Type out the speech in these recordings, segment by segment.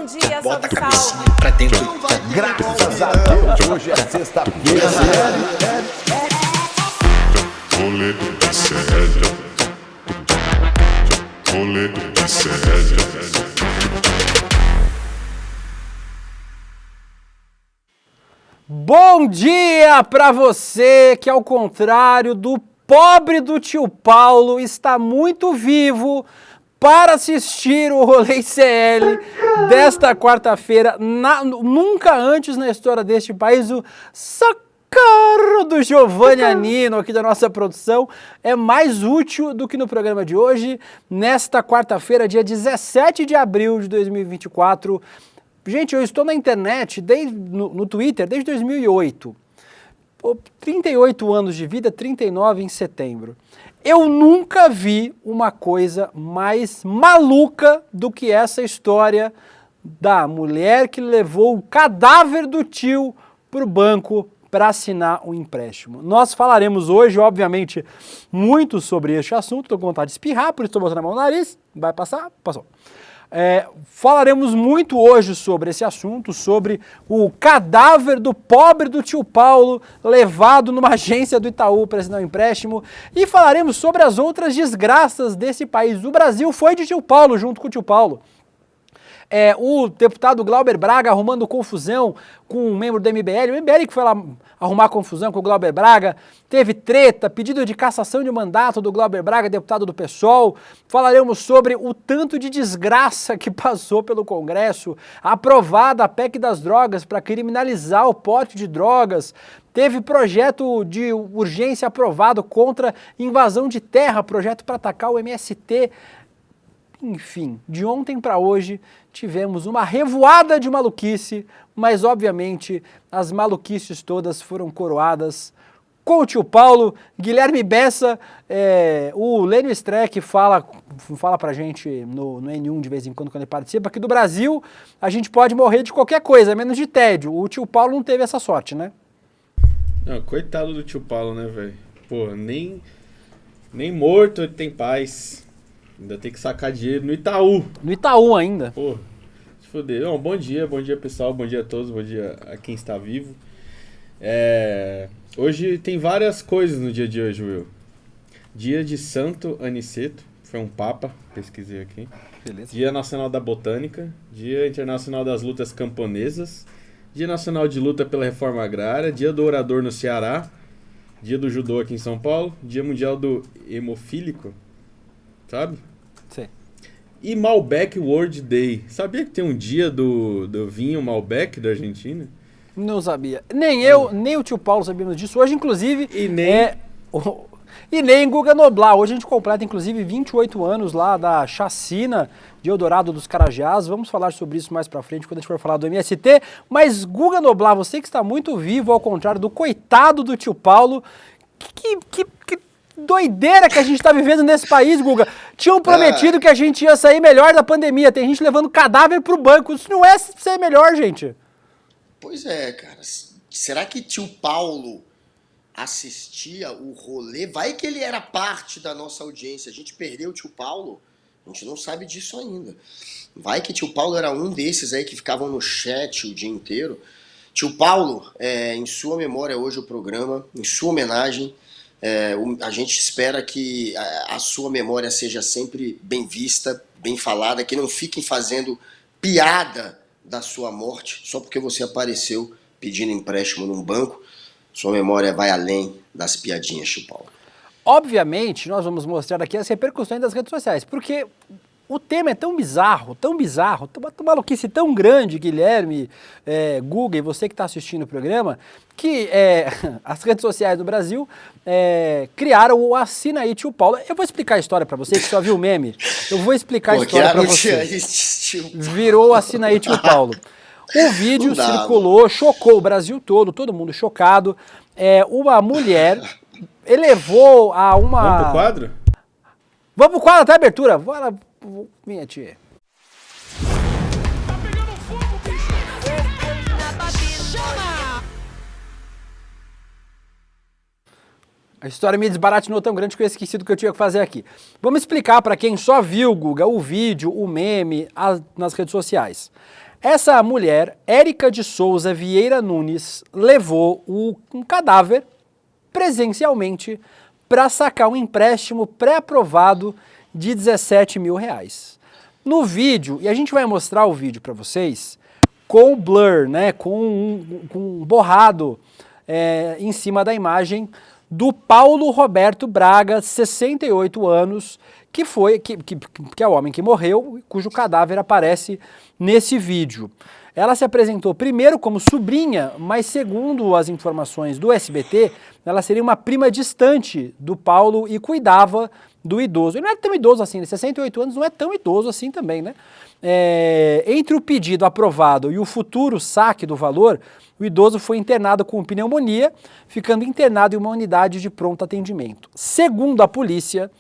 dia, salve, salve. Pra dentro. Graças a Deus, hoje é sexta-feira. Rolê de sério. Rolê de sério. Bom dia pra você que, ao contrário do pobre do tio Paulo, está muito vivo para assistir o Rolê ICL desta quarta-feira. Nunca antes na história deste país, o socorro do Giovanni Anino, aqui da nossa produção, é mais útil do que no programa de hoje, nesta quarta-feira, dia 17 de abril de 2024. Gente, eu estou na internet, no Twitter, desde 2008. 38 anos de vida, 39 em setembro. Eu nunca vi uma coisa mais maluca do que essa história da mulher que levou o cadáver do tio para o banco para assinar um empréstimo. Nós falaremos hoje, obviamente, muito sobre este assunto. Estou com vontade de espirrar, por isso estou botando a mão no nariz. Vai passar? Passou. Falaremos muito hoje sobre esse assunto, sobre o cadáver do pobre do tio Paulo levado numa agência do Itaú para assinar um empréstimo, e falaremos sobre as outras desgraças desse país. O Brasil foi de tio Paulo junto com o tio Paulo. O deputado Glauber Braga arrumando confusão com um membro do MBL, o MBL que foi lá arrumar confusão com o Glauber Braga, teve treta, pedido de cassação de mandato do Glauber Braga, deputado do PSOL. Falaremos sobre o tanto de desgraça que passou pelo Congresso, aprovada a PEC das drogas para criminalizar o porte de drogas, teve projeto de urgência aprovado contra invasão de terra, projeto para atacar o MST. Enfim, de ontem para hoje tivemos uma revoada de maluquice, mas obviamente as maluquices todas foram coroadas com o tio Paulo. Guilherme Bessa, o Lênio Streck fala pra gente no N1 de vez em quando ele participa, que do Brasil a gente pode morrer de qualquer coisa, menos de tédio. O tio Paulo não teve essa sorte, né? Não, coitado do tio Paulo, né, velho? Pô, nem morto ele tem paz. Ainda tem que sacar dinheiro no Itaú. No Itaú ainda. Pô, se foder. Não, bom dia pessoal, bom dia a todos, bom dia a quem está vivo. Hoje tem várias coisas no dia de hoje, Will. Dia de Santo Aniceto, foi um papa, pesquisei aqui. Beleza. Dia Nacional da Botânica, Dia Internacional das Lutas Camponesas, Dia Nacional de Luta pela Reforma Agrária, Dia do Orador no Ceará, Dia do Judô aqui em São Paulo, Dia Mundial do Hemofílico, sabe? Sim. E Malbec World Day. Sabia que tem um dia do vinho Malbec da Argentina? Não sabia. Nem eu, nem o tio Paulo sabíamos disso. Hoje, inclusive, E nem... E nem Guga Noblar. Hoje a gente completa, inclusive, 28 anos lá da chacina de Eldorado dos Carajás. Vamos falar sobre isso mais pra frente, quando a gente for falar do MST. Mas, Guga Noblar, você que está muito vivo, ao contrário do coitado do tio Paulo, que doideira que a gente tá vivendo nesse país, Guga. Tinham prometido que a gente ia sair melhor da pandemia. Tem gente levando cadáver pro banco. Isso não é ser melhor, gente. Pois é, cara. Será que tio Paulo assistia o rolê? Vai que ele era parte da nossa audiência. A gente perdeu o tio Paulo? A gente não sabe disso ainda. Vai que tio Paulo era um desses aí que ficavam no chat o dia inteiro. Tio Paulo, em sua memória hoje o programa, em sua homenagem, a gente espera que a sua memória seja sempre bem vista, bem falada, que não fiquem fazendo piada da sua morte só porque você apareceu pedindo empréstimo num banco. Sua memória vai além das piadinhas, tio Paulo. Obviamente, nós vamos mostrar aqui as repercussões das redes sociais, porque o tema é tão bizarro, uma maluquice tão grande, Guilherme, Guga e você que está assistindo o programa, que as redes sociais do Brasil criaram o Assina aí, tio Paulo. Eu vou explicar a história para você, que só viu o meme. Eu vou explicar a história para você. Virou o Assina aí, tio Paulo. O vídeo circulou, chocou o Brasil todo mundo chocado. Uma mulher elevou a uma... Vamos pro quadro? Vamos pro quadro até a abertura. Bora, minha tia. A história me desbaratinou tão grande que eu esqueci do que eu tinha que fazer aqui. Vamos explicar para quem só viu, Guga, o vídeo, o meme nas redes sociais. Essa mulher, Érica de Souza Vieira Nunes, levou um cadáver presencialmente para sacar um empréstimo pré-aprovado de R$17 mil. No vídeo, e a gente vai mostrar o vídeo para vocês, com blur, né, com um borrado em cima da imagem do Paulo Roberto Braga, 68 anos, que é o homem que morreu, cujo cadáver aparece nesse vídeo. Ela se apresentou primeiro como sobrinha, mas segundo as informações do SBT, ela seria uma prima distante do Paulo e cuidava do idoso. Ele não é tão idoso assim, 68 anos não é tão idoso assim também, né? Entre o pedido aprovado e o futuro saque do valor, o idoso foi internado com pneumonia, ficando internado em uma unidade de pronto atendimento. Segundo a polícia,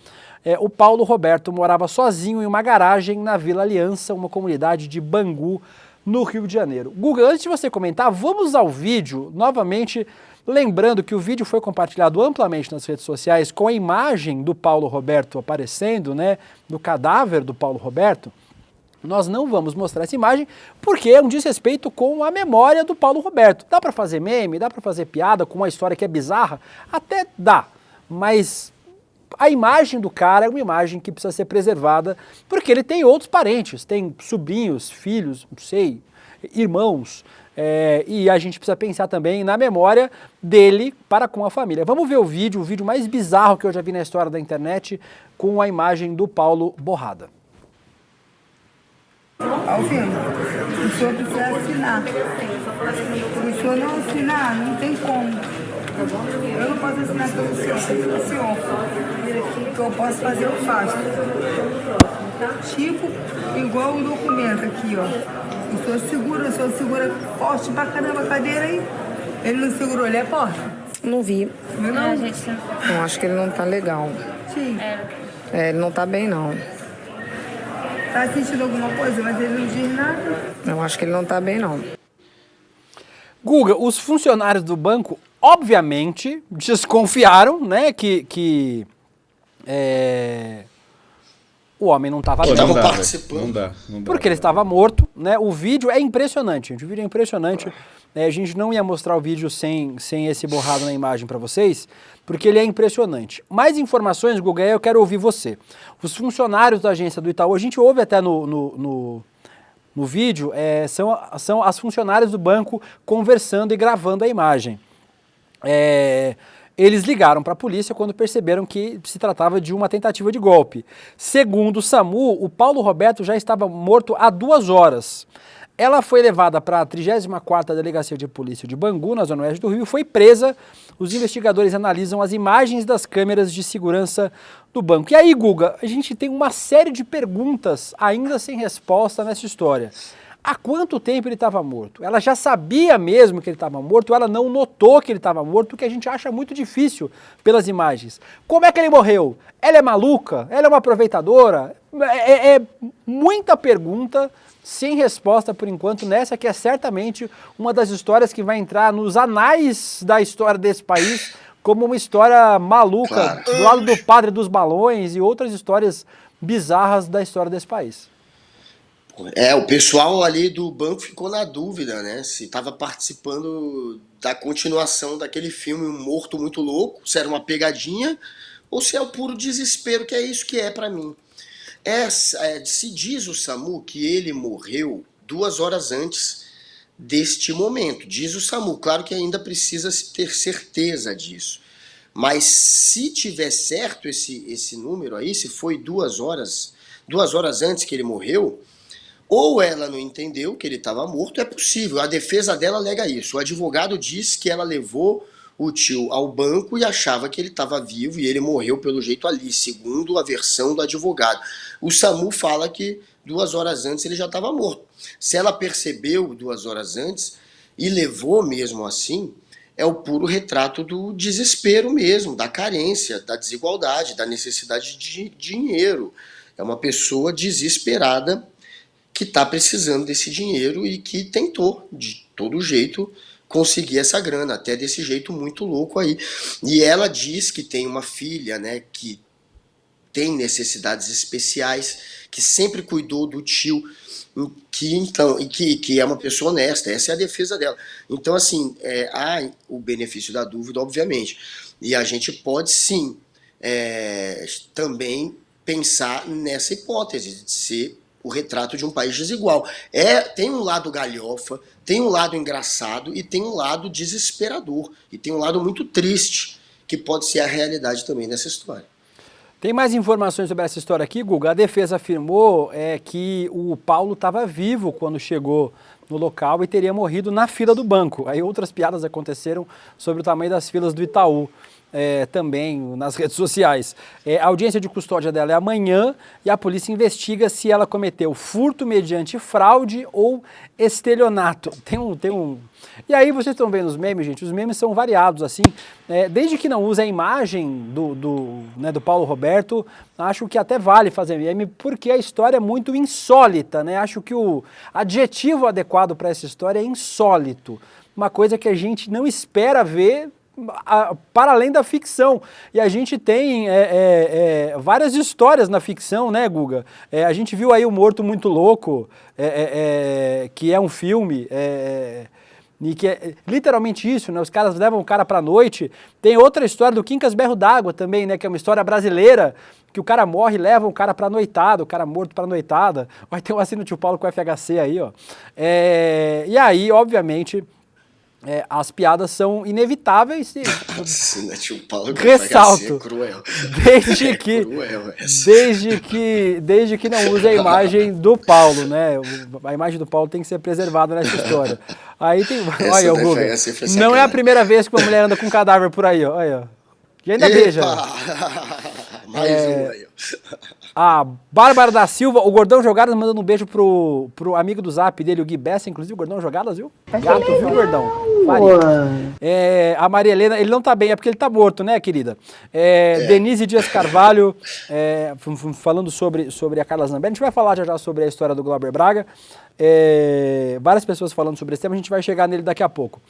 o Paulo Roberto morava sozinho em uma garagem na Vila Aliança, uma comunidade de Bangu, no Rio de Janeiro. Guga, antes de você comentar, vamos ao vídeo, novamente, lembrando que o vídeo foi compartilhado amplamente nas redes sociais com a imagem do Paulo Roberto aparecendo, né, do cadáver do Paulo Roberto. Nós não vamos mostrar essa imagem porque é um desrespeito com a memória do Paulo Roberto. Dá para fazer meme, dá para fazer piada com uma história que é bizarra? Até dá, mas a imagem do cara é uma imagem que precisa ser preservada porque ele tem outros parentes, tem sobrinhos, filhos, não sei, irmãos, e a gente precisa pensar também na memória dele para com a família. Vamos ver o vídeo mais bizarro que eu já vi na história da internet com a imagem do Paulo borrada. Alvino, o senhor precisa assinar. Se o senhor não assinar, não tem como. Eu não posso assinar pelo senhor, tem que o senhor. O que eu posso fazer, eu faço. Tipo, igual o documento aqui, ó. O senhor segura forte pra caramba a cadeira aí. Ele não segurou, ele é forte? Não vi. Não? Eu acho que ele não tá legal. Sim. Ele não tá bem, não. Tá sentindo alguma coisa, mas ele não diz nada? Eu acho que ele não tá bem, não. Guga, os funcionários do banco, obviamente, desconfiaram, né, que o homem não estava Pô, bem. não dá, participando. não dá. Porque ele estava morto, né? O vídeo é impressionante, gente. O vídeo é impressionante. A gente não ia mostrar o vídeo sem esse borrado na imagem para vocês, porque ele é impressionante. Mais informações, Guga, eu quero ouvir você. Os funcionários da agência do Itaú, a gente ouve até no vídeo, são as funcionárias do banco conversando e gravando a imagem. Eles ligaram para a polícia quando perceberam que se tratava de uma tentativa de golpe. Segundo o SAMU, o Paulo Roberto já estava morto há 2 horas. Ela foi levada para a 34ª Delegacia de Polícia de Bangu, na Zona Oeste do Rio, e foi presa. Os investigadores analisam as imagens das câmeras de segurança do banco. E aí, Guga, a gente tem uma série de perguntas ainda sem resposta nessa história. Há quanto tempo ele estava morto? Ela já sabia mesmo que ele estava morto, ou ela não notou que ele estava morto, o que a gente acha muito difícil pelas imagens. Como é que ele morreu? Ela é maluca? Ela é uma aproveitadora? É muita pergunta sem resposta por enquanto nessa que é certamente uma das histórias que vai entrar nos anais da história desse país como uma história maluca, Claro. do lado do Padre dos Balões e outras histórias bizarras da história desse país. O pessoal ali do banco ficou na dúvida, né? Se estava participando da continuação daquele filme Um Morto Muito Louco, se era uma pegadinha ou se é o puro desespero, que é isso que é pra mim. Se diz o SAMU que ele morreu 2 horas antes deste momento. Diz o SAMU, claro que ainda precisa ter certeza disso. Mas se tiver certo esse número aí, se foi 2 horas antes que ele morreu, ou ela não entendeu que ele estava morto, é possível. A defesa dela alega isso. O advogado diz que ela levou o tio ao banco e achava que ele estava vivo e ele morreu pelo jeito ali, segundo a versão do advogado. O SAMU fala que 2 horas antes ele já estava morto. Se ela percebeu 2 horas antes e levou mesmo assim, é o puro retrato do desespero mesmo, da carência, da desigualdade, da necessidade de dinheiro. É uma pessoa desesperada que está precisando desse dinheiro e que tentou, de todo jeito, conseguir essa grana, até desse jeito muito louco aí. E ela diz que tem uma filha, né, que tem necessidades especiais, que sempre cuidou do tio, que é uma pessoa honesta. Essa é a defesa dela. Então, assim, há o benefício da dúvida, obviamente. E a gente pode, sim, também pensar nessa hipótese de ser o retrato de um país desigual. Tem um lado galhofa, tem um lado engraçado e tem um lado desesperador. E tem um lado muito triste, que pode ser a realidade também dessa história. Tem mais informações sobre essa história aqui, Guga. A defesa afirmou que o Paulo estava vivo quando chegou no local e teria morrido na fila do banco. Aí outras piadas aconteceram sobre o tamanho das filas do Itaú. Também nas redes sociais. A audiência de custódia dela é amanhã e a polícia investiga se ela cometeu furto mediante fraude ou estelionato. E aí vocês estão vendo os memes, gente, os memes são variados, assim, desde que não use a imagem do Paulo Roberto, acho que até vale fazer meme, porque a história é muito insólita, né? Acho que o adjetivo adequado para essa história é insólito, uma coisa que a gente não espera ver para além da ficção. E a gente tem várias histórias na ficção, né, Guga? A gente viu aí o Morto Muito Louco, que é um filme, e que é literalmente isso, né? Os caras levam o cara pra noite. Tem outra história do Quincas Berro d'Água também, né? Que é uma história brasileira, que o cara morre e leva o cara pra noitada, o cara morto pra noitada. Vai ter um assino Tio Paulo com o FHC aí, ó. E aí, obviamente, as piadas são inevitáveis e Tio Paulo ressalto, é cruel. Desde que não use a imagem do Paulo, né? A imagem do Paulo tem que ser preservada nessa história. Aí tem, olha, o Guga, não é a primeira vez que uma mulher anda com um cadáver por aí, ó. Olha. E ainda beija. Mais um aí, ó. A Bárbara da Silva, o Gordão Jogadas, mandando um beijo pro amigo do Zap dele, o Gui Bessa, inclusive o Gordão Jogadas, viu? Gato, viu, Gordão? A Maria Helena, ele não tá bem, é porque ele tá morto, né, querida? Denise Dias Carvalho, falando sobre a Carla Zambelli, a gente vai falar já sobre a história do Glauber Braga. Várias pessoas falando sobre esse tema, a gente vai chegar nele daqui a pouco.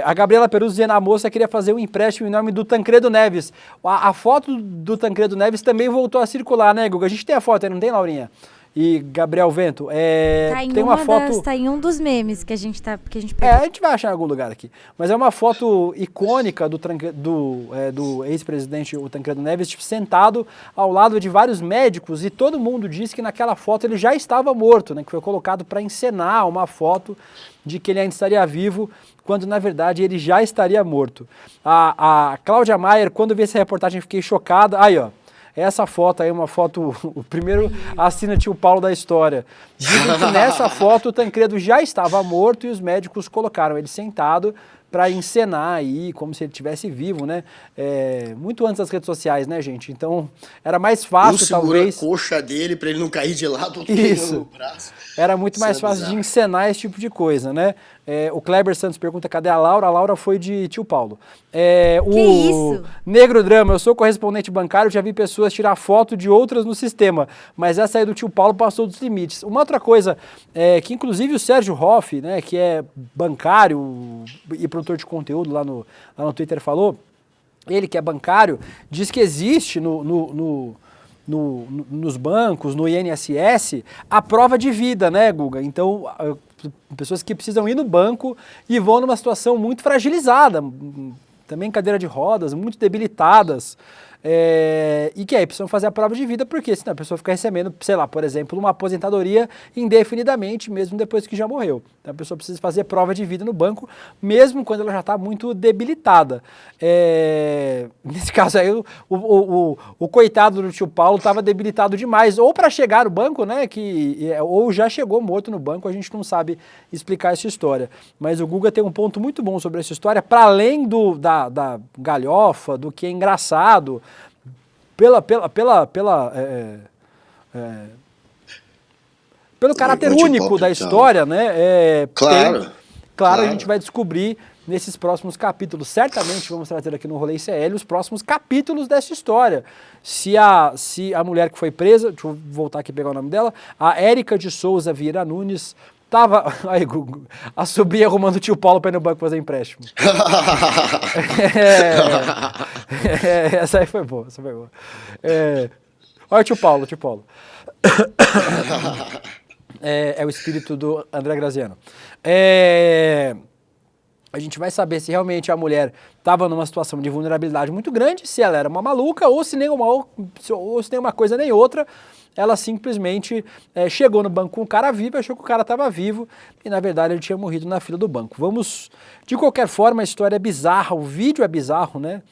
A Gabriela Peruzzi dizendo a moça queria fazer um empréstimo em nome do Tancredo Neves. A foto do Tancredo Neves também voltou a circular, né, Guga? A gente tem a foto aí, não tem, Laurinha? E Gabriel Vento, tem uma foto... Tá em um dos memes que a gente a gente vai achar em algum lugar aqui. Mas é uma foto icônica do ex-presidente o Tancredo Neves, sentado ao lado de vários médicos, e todo mundo diz que naquela foto ele já estava morto, né? Que foi colocado para encenar uma foto de que ele ainda estaria vivo, quando na verdade ele já estaria morto. A Cláudia Maier, quando vi essa reportagem, fiquei chocada. Aí, ó. Essa foto aí é uma foto, o primeiro assina Tio Paulo da história. Dizem que nessa foto o Tancredo já estava morto e os médicos colocaram ele sentado para encenar aí, como se ele estivesse vivo, né? Muito antes das redes sociais, né, gente? Então, era mais fácil, talvez... a coxa dele para ele não cair de lado, isso. no braço. Era muito mais fácil de encenar esse tipo de coisa, né? O Kleber Santos pergunta, cadê a Laura? A Laura foi de Tio Paulo. Que isso? Negro Drama, eu sou correspondente bancário, já vi pessoas tirar foto de outras no sistema, mas essa aí do Tio Paulo passou dos limites. Uma outra coisa, que inclusive o Sérgio Hoff, né, que é bancário e produtor de conteúdo lá no Twitter falou, ele que é bancário, diz que existe nos bancos, no INSS, a prova de vida, né, Guga? Então, pessoas que precisam ir no banco e vão numa situação muito fragilizada, também cadeira de rodas, muito debilitadas, e que aí precisam fazer a prova de vida, porque senão a pessoa fica recebendo, sei lá, por exemplo, uma aposentadoria indefinidamente, mesmo depois que já morreu. Então a pessoa precisa fazer prova de vida no banco, mesmo quando ela já está muito debilitada. Nesse caso aí, o coitado do Tio Paulo estava debilitado demais, ou para chegar no banco, né, ou já chegou morto no banco, a gente não sabe explicar essa história. Mas o Guga tem um ponto muito bom sobre essa história, para além da galhofa, do que é engraçado, pelo caráter único da história, né? Claro. Claro, a gente vai descobrir nesses próximos capítulos. Certamente vamos trazer aqui no Rolê ICL os próximos capítulos dessa história. Se a mulher que foi presa, deixa eu voltar aqui e pegar o nome dela, a Érica de Souza Vieira Nunes, Tava. Aí, Gugu, a sobrinha arrumando o tio Paulo pra ir no banco fazer empréstimo. Essa aí foi boa, essa foi boa. Olha o tio Paulo, tio Paulo. É o espírito do André Graziano. A gente vai saber se realmente a mulher estava numa situação de vulnerabilidade muito grande, se ela era uma maluca ou se nem uma coisa nem outra. Ela simplesmente chegou no banco com o cara vivo, achou que o cara estava vivo e na verdade ele tinha morrido na fila do banco. Vamos, de qualquer forma, a história é bizarra, o vídeo é bizarro, né?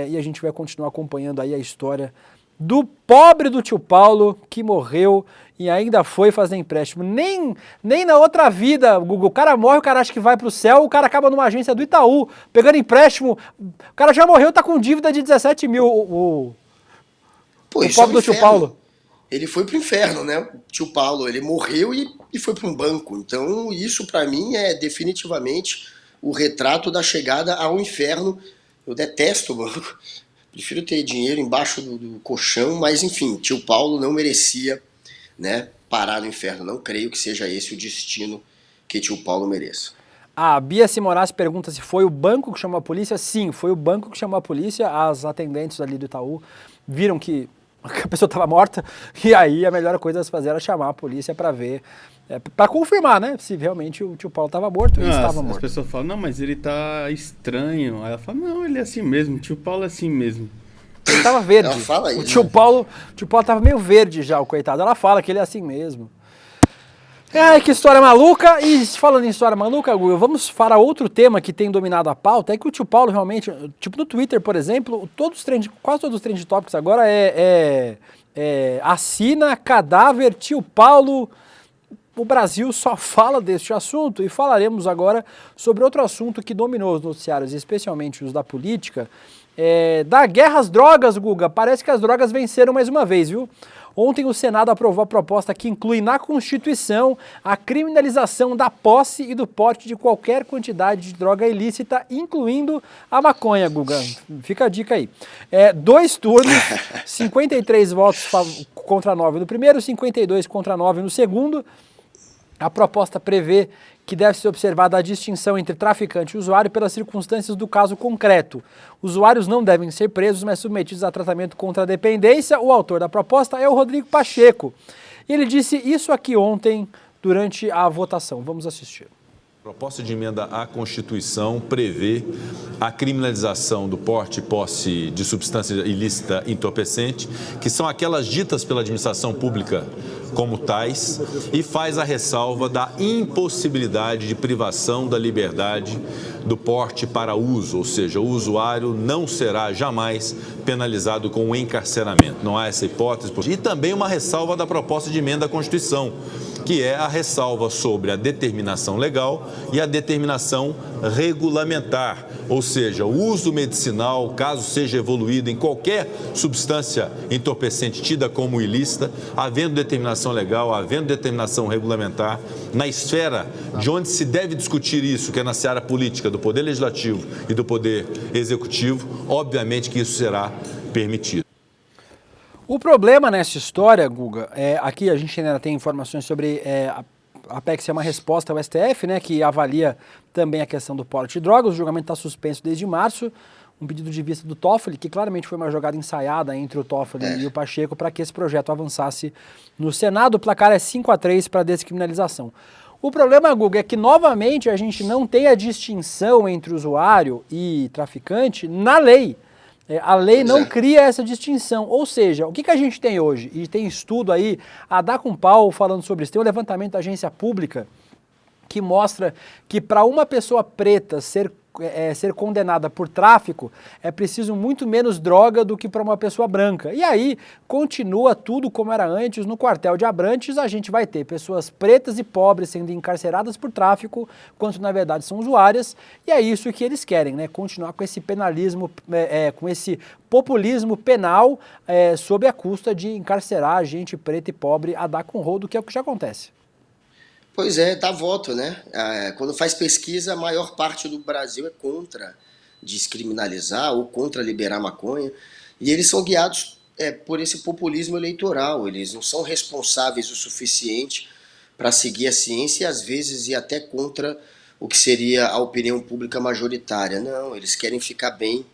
E a gente vai continuar acompanhando aí a história do pobre do tio Paulo que morreu e ainda foi fazer empréstimo. Nem na outra vida, Google, o cara morre, o cara acha que vai pro céu, o cara acaba numa agência do Itaú, pegando empréstimo, o cara já morreu, tá com dívida de 17 mil, o pobre do tio Paulo. Ele foi pro inferno, né? O tio Paulo, ele morreu e foi para um banco. Então isso para mim é definitivamente o retrato da chegada ao inferno. Eu detesto o banco. Prefiro ter dinheiro embaixo do colchão, mas enfim, tio Paulo não merecia, né, parar no inferno. Não creio que seja esse o destino que tio Paulo mereça. A Bia Simorazzi pergunta se foi o banco que chamou a polícia. Sim, foi o banco que chamou a polícia. As atendentes ali do Itaú viram que a pessoa estava morta e aí a melhor coisa a se fazer era chamar a polícia para ver, para confirmar, né, se realmente o tio Paulo estava morto e estava morto. As pessoas falam, não, mas ele tá estranho. Aí ela fala, não, ele é assim mesmo, o tio Paulo é assim mesmo. Ele tava verde. Ela fala isso, o tio Paulo tava meio verde já, o coitado. Ela fala que ele é assim mesmo. Ai, que história maluca. E falando em história maluca, Guga, vamos para outro tema que tem dominado a pauta. É que o tio Paulo realmente, tipo no Twitter, por exemplo, quase todos os trend topics agora assina cadáver tio Paulo. O Brasil só fala deste assunto e falaremos agora sobre outro assunto que dominou os noticiários, especialmente os da política, da guerra às drogas, Guga. Parece que as drogas venceram mais uma vez, viu? Ontem o Senado aprovou a proposta que inclui na Constituição a criminalização da posse e do porte de qualquer quantidade de droga ilícita, incluindo a maconha, Guga. Fica a dica aí. 2 turnos, 53 votos contra 9 no primeiro, 52 contra 9 no segundo. A proposta prevê que deve ser observada a distinção entre traficante e usuário pelas circunstâncias do caso concreto. Usuários não devem ser presos, mas submetidos a tratamento contra a dependência. O autor da proposta é o Rodrigo Pacheco. Ele disse isso aqui ontem durante a votação. Vamos assistir. A proposta de emenda à Constituição prevê a criminalização do porte e posse de substância ilícita entorpecente, que são aquelas ditas pela administração pública como tais, e faz a ressalva da impossibilidade de privação da liberdade do porte para uso, ou seja, o usuário não será jamais penalizado com o encarceramento. Não há essa hipótese. E também uma ressalva da proposta de emenda à Constituição, que é a ressalva sobre a determinação legal e a determinação regulamentar, ou seja, o uso medicinal, caso seja evoluído em qualquer substância entorpecente tida como ilícita, havendo determinação legal, havendo determinação regulamentar, na esfera de onde se deve discutir isso, que é na seara política do Poder Legislativo e do Poder Executivo, obviamente que isso será permitido. O problema nessa história, Guga, aqui a gente ainda tem informações sobre a PEC ser uma resposta ao STF, né, que avalia também a questão do porte de drogas. O julgamento está suspenso desde março. Um pedido de vista do Toffoli, que claramente foi uma jogada ensaiada entre o Toffoli e o Pacheco para que esse projeto avançasse no Senado. O placar é 5-3 para a descriminalização. O problema, Guga, é que novamente a gente não tem a distinção entre usuário e traficante na lei. A lei não cria essa distinção, ou seja, o que a gente tem hoje? E tem estudo aí, a Dá com Pau falando sobre isso, tem um levantamento da agência pública que mostra que para uma pessoa preta ser condenada por tráfico é preciso muito menos droga do que para uma pessoa branca. E aí continua tudo como era antes. No quartel de Abrantes a gente vai ter pessoas pretas e pobres sendo encarceradas por tráfico, quando na verdade são usuárias, e é isso que eles querem, né? Continuar com esse penalismo, com esse populismo penal sob a custa de encarcerar gente preta e pobre a dar com rodo, que é o que já acontece. Pois é, dá voto, né? Quando faz pesquisa, a maior parte do Brasil é contra descriminalizar ou contra liberar maconha. E eles são guiados por esse populismo eleitoral. Eles não são responsáveis o suficiente para seguir a ciência e às vezes ir até contra o que seria a opinião pública majoritária. Não, eles querem ficar bem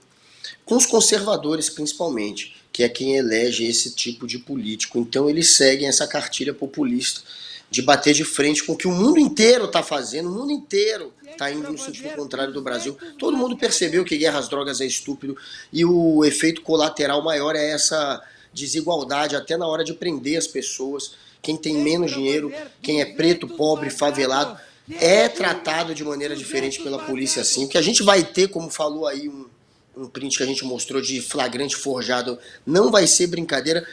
com os conservadores principalmente, que é quem elege esse tipo de político. Então eles seguem essa cartilha populista de bater de frente com o que o mundo inteiro está fazendo, o mundo inteiro está indo no sentido contrário do Brasil. Todo mundo percebeu que guerra às drogas é estúpido e o efeito colateral maior é essa desigualdade até na hora de prender as pessoas. Quem tem menos dinheiro, quem é preto, pobre, favelado, é tratado de maneira diferente pela polícia assim. Porque a gente vai ter, como falou aí um print que a gente mostrou de flagrante forjado, não vai ser brincadeira.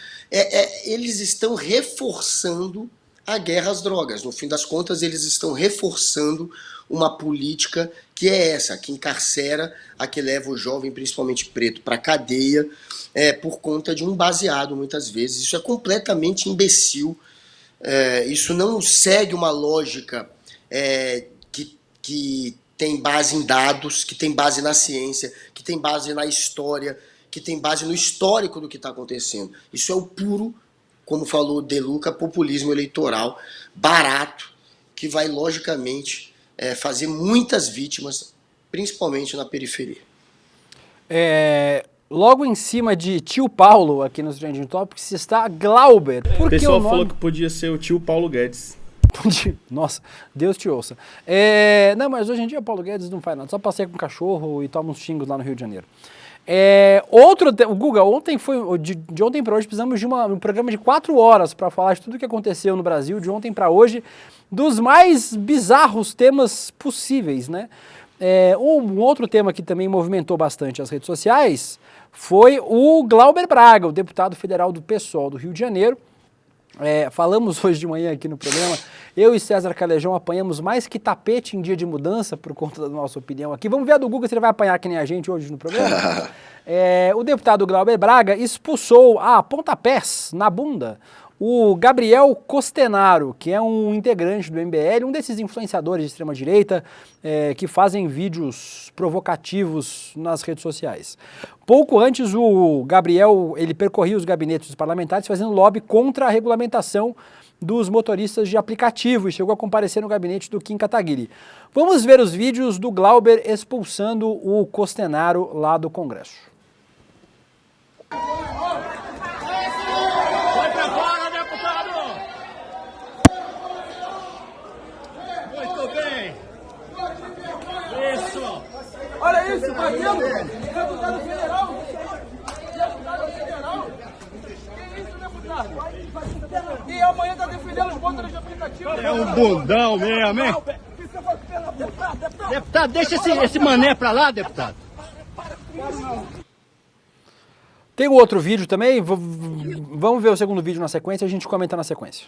Eles estão reforçando a guerra às drogas. No fim das contas, eles estão reforçando uma política que é essa, que encarcera, a que leva o jovem, principalmente preto, para a cadeia, por conta de um baseado, muitas vezes. Isso é completamente imbecil. Isso não segue uma lógica que tem base em dados, que tem base na ciência, que tem base na história, que tem base no histórico do que está acontecendo. Isso é o puro, como falou De Luca, populismo eleitoral barato, que vai, logicamente, fazer muitas vítimas, principalmente na periferia. Logo em cima de Tio Paulo, aqui nos Trending Topics, está Glauber. O pessoal falou que podia ser o tio Paulo Guedes. Nossa, Deus te ouça. Não, mas hoje em dia o Paulo Guedes não faz nada, só passeia com cachorro e toma uns xingos lá no Rio de Janeiro. O Guga, de ontem para hoje precisamos de um programa de 4 horas para falar de tudo o que aconteceu no Brasil de ontem para hoje, dos mais bizarros temas possíveis, né? Um outro tema que também movimentou bastante as redes sociais foi o Glauber Braga, o deputado federal do PSOL do Rio de Janeiro. Falamos hoje de manhã aqui no programa, eu e César Calejão apanhamos mais que tapete em dia de mudança por conta da nossa opinião aqui. Vamos ver a do Guga se ele vai apanhar que nem a gente hoje no programa. O deputado Glauber Braga expulsou a pontapés na bunda o Gabriel Costenaro, que é um integrante do MBL, um desses influenciadores de extrema-direita que fazem vídeos provocativos nas redes sociais. Pouco antes, o Gabriel ele percorria os gabinetes dos parlamentares fazendo lobby contra a regulamentação dos motoristas de aplicativo e chegou a comparecer no gabinete do Kim Kataguiri. Vamos ver os vídeos do Glauber expulsando o Costenaro lá do Congresso. Olha isso, Paquino! Deputado federal! Deputado federal! Que isso, deputado? E amanhã tá defendendo os motoristas de aplicativo. É um bundão mesmo, hein? Deputado, deixa esse mané pra lá, deputado. Tem um outro vídeo também, vamos ver o segundo vídeo na sequência e a gente comenta na sequência.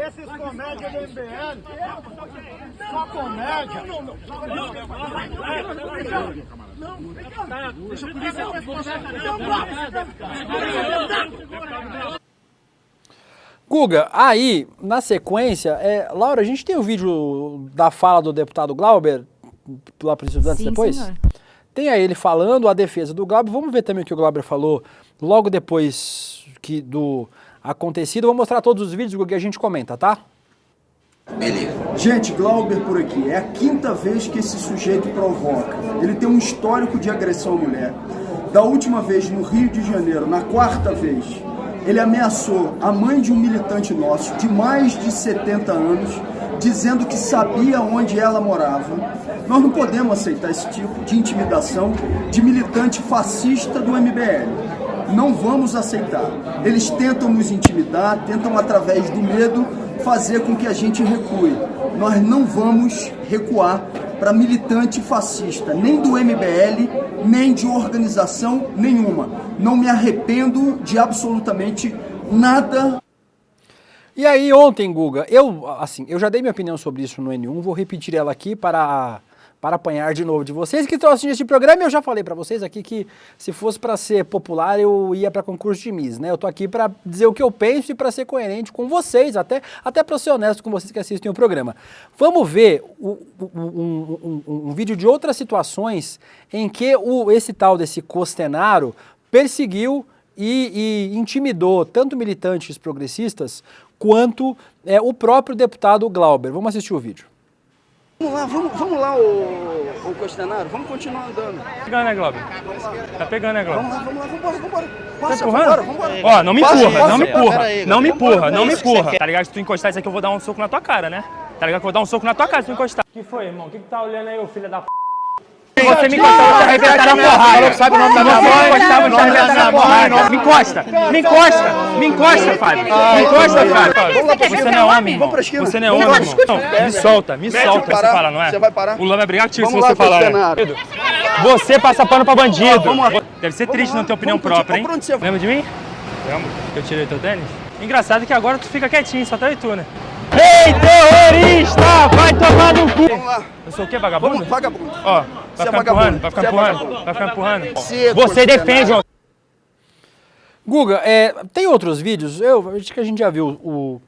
Esses comédias do MBL, só comédia. Guga, aí, na sequência, Laura, a gente tem o vídeo da fala do deputado Glauber, lá para os estudantes depois? Senhor. Tem aí ele falando a defesa do Glauber, vamos ver também o que o Glauber falou logo depois do acontecido. Vou mostrar todos os vídeos, Guga, que a gente comenta, tá? Gente, Glauber por aqui. É a 5ª vez que esse sujeito provoca. Ele tem um histórico de agressão à mulher. Da última vez no Rio de Janeiro, na 4ª vez, ele ameaçou a mãe de um militante nosso de mais de 70 anos, dizendo que sabia onde ela morava. Nós não podemos aceitar esse tipo de intimidação de militante fascista do MBL. Não vamos aceitar. Eles tentam nos intimidar, tentam através do medo fazer com que a gente recue. Nós não vamos recuar para militante fascista, nem do MBL, nem de organização nenhuma. Não me arrependo de absolutamente nada. E aí ontem, Guga, eu já dei minha opinião sobre isso no N1, vou repetir ela aqui para para apanhar de novo de vocês que estão assistindo este programa. Eu já falei para vocês aqui que se fosse para ser popular eu ia para concurso de Miss, né? Eu tô aqui para dizer o que eu penso e para ser coerente com vocês, até para ser honesto com vocês que assistem o programa. Vamos ver um vídeo de outras situações em que esse tal desse Costenaro perseguiu e intimidou tanto militantes progressistas quanto o próprio deputado Glauber. Vamos assistir o vídeo. Vamos lá, o Costenaro, vamos continuar andando. Tá pegando, né, Glauber? Tá pegando, né, Glauber? Vambora. Tá empurrando? Ó, não me empurra, não me empurra. Tá ligado? Se tu encostar isso aqui, eu vou dar um soco na tua cara, né? Tá ligado? Que eu vou dar um soco na tua cara se tu encostar. O que foi, irmão? O que tá olhando aí, ô filho da p... Se você me encostar, eu vou te arrebentar na porrada. Sabe o nome da minha mãe? Se você me encostar, eu vou te arrebentar na porrada. Me encosta, Fábio. Você não é homem, irmão. Você não é homem, irmão. Me solta, você fala, não é? Você vai parar? O Lula vai brigar contigo se você falar. Você passa pano pra bandido. Deve ser triste não ter opinião própria, hein? Lembra de mim? Lembra que eu tirei teu tênis? Engraçado que agora tu fica quietinho, só tá aí tu, né? Ei, terrorista! Vai tomar no cu! Vamos lá. Eu sou o quê, vagabundo? Vamos, vagabundo. Ó, vai ficar empurrando. Você defende, ó. Guga, tem outros vídeos, eu acho que a gente já viu o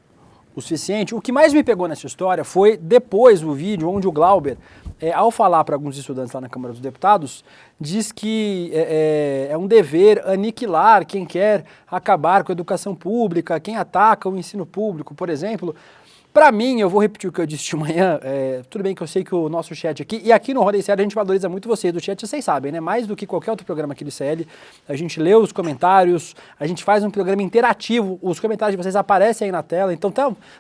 suficiente. O que mais me pegou nessa história foi depois do vídeo onde o Glauber, ao falar para alguns estudantes lá na Câmara dos Deputados, diz que é um dever aniquilar quem quer acabar com a educação pública, quem ataca o ensino público, por exemplo. Para mim, eu vou repetir o que eu disse de manhã, tudo bem que eu sei que o nosso chat aqui, e aqui no Roda Sério a gente valoriza muito vocês do chat, vocês sabem, né? Mais do que qualquer outro programa aqui do CL, a gente lê os comentários, a gente faz um programa interativo, os comentários de vocês aparecem aí na tela, então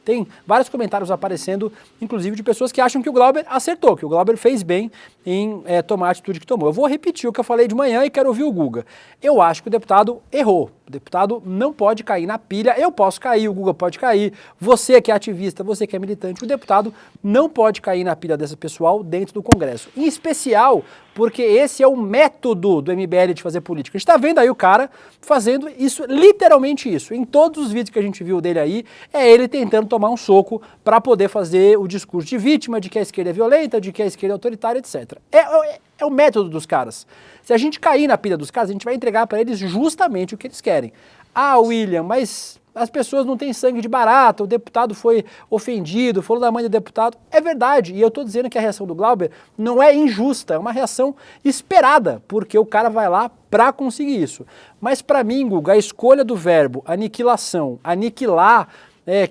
tem vários comentários aparecendo, inclusive de pessoas que acham que o Glauber acertou, que o Glauber fez bem em tomar a atitude que tomou. Eu vou repetir o que eu falei de manhã e quero ouvir o Guga. Eu acho que o deputado errou, o deputado não pode cair na pilha, eu posso cair, o Guga pode cair, você que é ativista, você que é militante, o deputado não pode cair na pilha dessa pessoal dentro do Congresso. Em especial porque esse é o método do MBL de fazer política. A gente tá vendo aí o cara fazendo isso, literalmente isso. Em todos os vídeos que a gente viu dele aí, é ele tentando tomar um soco para poder fazer o discurso de vítima, de que a esquerda é violenta, de que a esquerda é autoritária, etc. É o método dos caras. Se a gente cair na pilha dos caras, a gente vai entregar para eles justamente o que eles querem. Ah, William, mas as pessoas não têm sangue de barata, o deputado foi ofendido, falou da mãe do deputado. É verdade, e eu estou dizendo que a reação do Glauber não é injusta, é uma reação esperada, porque o cara vai lá para conseguir isso. Mas para mim, Guga, a escolha do verbo aniquilação, aniquilar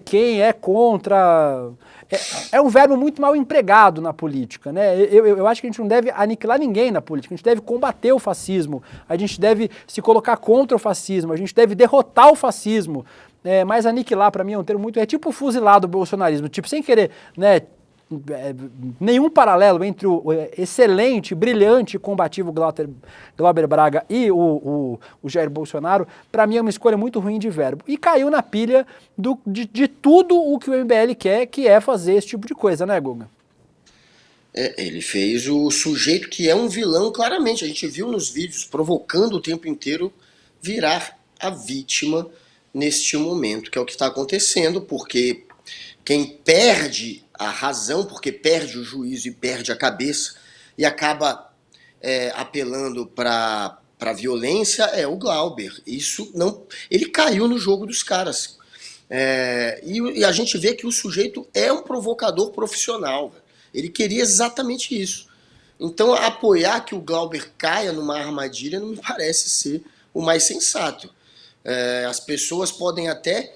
quem é contra... É um verbo muito mal empregado na política, né? Eu acho que a gente não deve aniquilar ninguém na política, a gente deve combater o fascismo, a gente deve se colocar contra o fascismo, a gente deve derrotar o fascismo, mas aniquilar para mim é um termo muito... É tipo fuzilar do bolsonarismo, tipo sem querer, né? Nenhum paralelo entre o excelente, brilhante, combativo Glauber Braga e o Jair Bolsonaro, para mim é uma escolha muito ruim de verbo. E caiu na pilha de tudo o que o MBL quer, que é fazer esse tipo de coisa, né, Guga? Ele fez o sujeito que é um vilão, claramente. A gente viu nos vídeos, provocando o tempo inteiro virar a vítima neste momento, que é o que está acontecendo, porque quem perde a razão, porque perde o juízo e perde a cabeça, e acaba apelando para a violência, é o Glauber. Isso não, ele caiu no jogo dos caras. E a gente vê que o sujeito é um provocador profissional. Ele queria exatamente isso. Então, apoiar que o Glauber caia numa armadilha não me parece ser o mais sensato. As pessoas podem até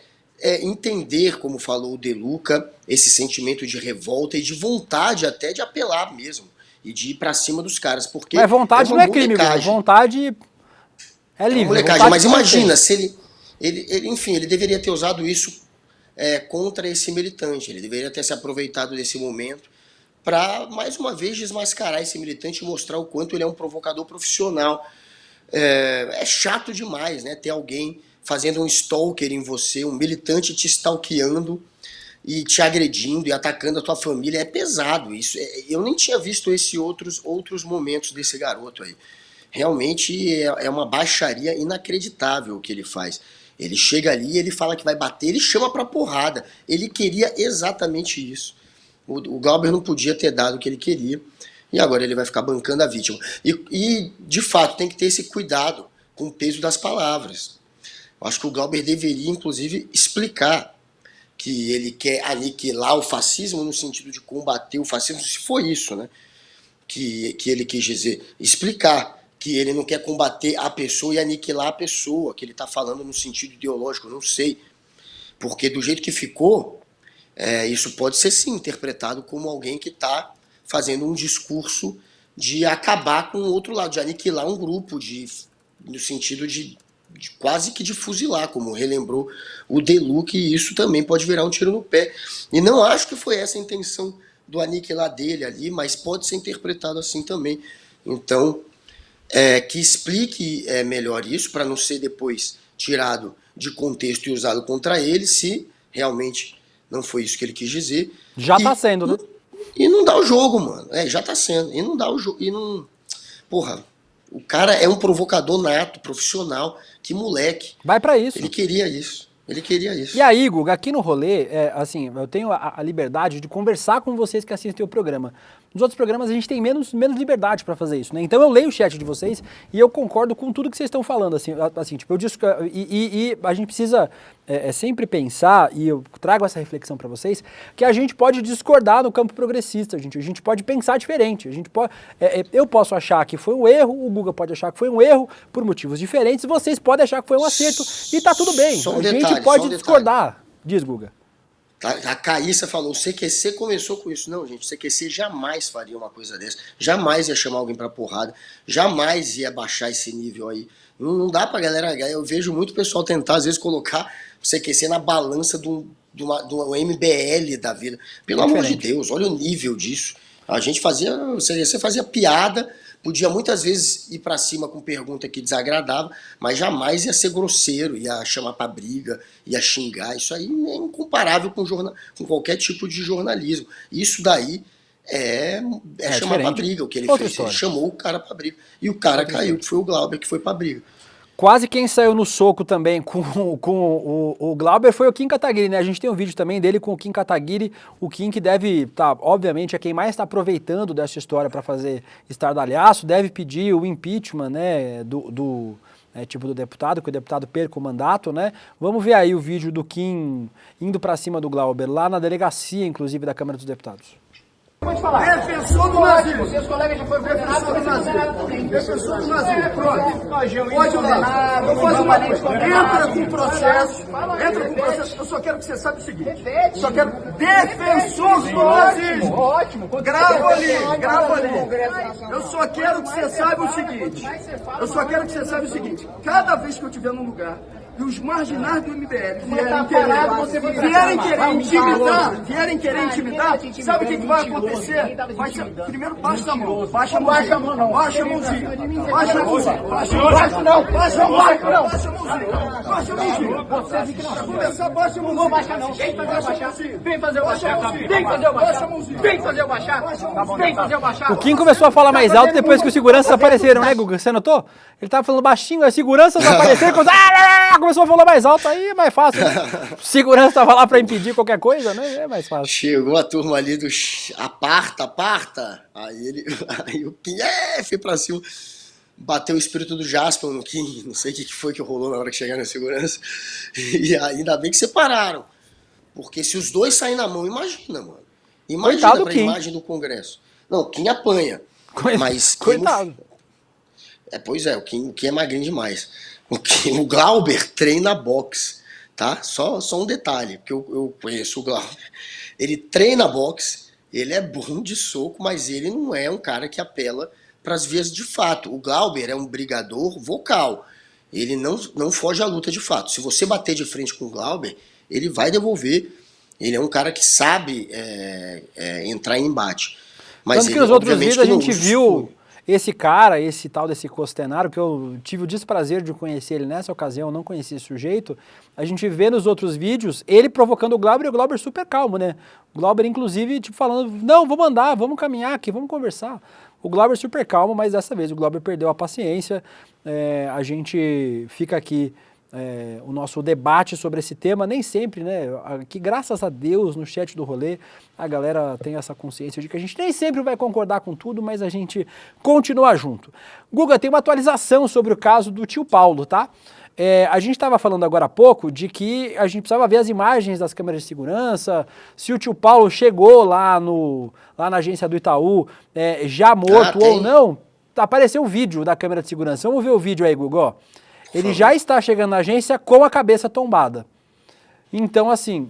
entender, como falou o De Luca, esse sentimento de revolta e de vontade até de apelar mesmo e de ir pra cima dos caras, porque mas vontade não é crime, vontade é livre. Molecagem, mas imagina se ele deveria ter usado isso contra esse militante, ele deveria ter se aproveitado desse momento para mais uma vez desmascarar esse militante e mostrar o quanto ele é um provocador profissional. É chato demais, né, ter alguém fazendo um stalker em você, um militante te stalkeando e te agredindo e atacando a tua família. É pesado isso. Eu nem tinha visto outros momentos desse garoto aí. Realmente é uma baixaria inacreditável o que ele faz. Ele chega ali, ele fala que vai bater, ele chama pra porrada. Ele queria exatamente isso. O Glauber não podia ter dado o que ele queria, e agora ele vai ficar bancando a vítima. E de fato, tem que ter esse cuidado com o peso das palavras. Eu acho que o Glauber deveria, inclusive, explicar que ele quer aniquilar o fascismo no sentido de combater o fascismo, se for isso, né? Que ele quis dizer. Explicar que ele não quer combater a pessoa e aniquilar a pessoa, que ele está falando no sentido ideológico, eu não sei. Porque do jeito que ficou, isso pode ser sim interpretado como alguém que está fazendo um discurso de acabar com o outro lado, de aniquilar um grupo, no sentido de quase que de fuzilar, como relembrou o Delu, que isso também pode virar um tiro no pé. E não acho que foi essa a intenção do aniquilar dele ali, mas pode ser interpretado assim também. Então, que explique melhor isso, para não ser depois tirado de contexto e usado contra ele, se realmente não foi isso que ele quis dizer. Já tá sendo, né? E não dá o jogo, mano. Já tá sendo. E não dá o jogo. E não... Porra, o cara é um provocador nato, profissional. Que moleque. Vai pra isso. Ele queria isso. Ele queria isso. E aí, Guga, aqui no rolê, assim, eu tenho a liberdade de conversar com vocês que assistem o programa. Nos outros programas a gente tem menos liberdade pra fazer isso, né? Então eu leio o chat de vocês e eu concordo com tudo que vocês estão falando, assim tipo, eu disse, e a gente precisa sempre pensar, e eu trago essa reflexão pra vocês, que a gente pode discordar no campo progressista, a gente pode pensar diferente, eu posso achar que foi um erro, o Guga pode achar que foi um erro por motivos diferentes, vocês podem achar que foi um acerto, e tá tudo bem, Só um a detalhe, gente pode só um discordar. Diz, Guga. A Caíssa falou, o CQC começou com isso. Não, gente, o CQC jamais faria uma coisa dessa. Jamais ia chamar alguém pra porrada. Jamais ia baixar esse nível aí. Não dá pra galera... Eu vejo muito pessoal tentar, às vezes, colocar o CQC na balança do MBL da vida. Pelo amor de Deus, olha o nível disso. A gente fazia... O CQC fazia piada... Podia muitas vezes ir pra cima com pergunta que desagradava, mas jamais ia ser grosseiro, ia chamar pra briga, ia xingar. Isso aí é incomparável com qualquer tipo de jornalismo. Isso daí é chamar pra briga, o que ele fez. Ele chamou o cara pra briga. E o cara caiu, que foi o Glauber, que foi pra briga. Quase quem saiu no soco também com o Glauber foi o Kim Kataguiri, né? A gente tem um vídeo também dele com o Kim Kataguiri, o Kim que deve, obviamente, é quem mais está aproveitando dessa história para fazer estardalhaço, deve pedir o impeachment, né, do deputado, que o deputado perca o mandato, né? Vamos ver aí o vídeo do Kim indo para cima do Glauber, lá na delegacia, inclusive, da Câmara dos Deputados. Pode falar. Defensor do nazismo. Seus colegas já foram condenados por nazismo. Defensor do nazismo. Pronto. Pode ordenar. Eu faço uma coisa. Entra com processo. Eu só quero que você saiba o seguinte. Só quero defensor do nazismo. Ótimo. Grava ali. Eu só quero que você saiba o seguinte. Cada vez que eu estiver num lugar e os marginais do MBL vierem querer intimidar, sabe o que vai acontecer? Vai ser, primeiro baixa a mão. Baixa a mãozinha. Baixa a mãozinha. Baixa a mãozinha. Baixa a mãozinha. Pra começar, baixa a mãozinha. Não baixa não. Vem fazer o baixar. O Kim começou a falar mais alto depois que os seguranças apareceram, né, Guga? Você notou? Ele tava falando baixinho, as seguranças apareceram, começou a falar mais alto, aí é mais fácil, né? O segurança tava lá pra impedir qualquer coisa, né? É mais fácil. Chegou a turma ali do aparta. Aí o Kim foi pra cima. Bateu o espírito do Jasper no Kim. Não sei o que foi que rolou na hora que chegaram na segurança. E ainda bem que separaram. Porque se os dois saírem na mão, imagina, mano. Imagina pra imagem do Congresso. Não, o Kim apanha. Mas coitado. Pois é, o Kim é magrinho demais. O Glauber treina boxe, tá? Só um detalhe, porque eu conheço o Glauber. Ele treina boxe, ele é bom de soco, mas ele não é um cara que apela para as vias de fato. O Glauber é um brigador vocal. Ele não foge à luta de fato. Se você bater de frente com o Glauber, ele vai devolver. Ele é um cara que sabe entrar em embate. Mas tanto que nos outros vídeos a gente viu esse cara, esse tal desse Costenaro, que eu tive o desprazer de conhecer ele nessa ocasião, eu não conheci esse sujeito, a gente vê nos outros vídeos ele provocando o Glauber e o Glauber super calmo, né? O Glauber, inclusive, tipo, falando, não, vamos andar, vamos caminhar aqui, vamos conversar. O Glauber super calmo, mas dessa vez o Glauber perdeu a paciência, a gente fica aqui o nosso debate sobre esse tema, nem sempre, né? Que graças a Deus no chat do Rolê a galera tem essa consciência de que a gente nem sempre vai concordar com tudo, mas a gente continua junto. Guga, tem uma atualização sobre o caso do tio Paulo, tá? A gente estava falando agora há pouco de que a gente precisava ver as imagens das câmeras de segurança, se o tio Paulo chegou lá na agência do Itaú já morto ou não. Apareceu um vídeo da câmera de segurança. Vamos ver o vídeo aí, Guga. Ele já está chegando na agência com a cabeça tombada. Então, assim,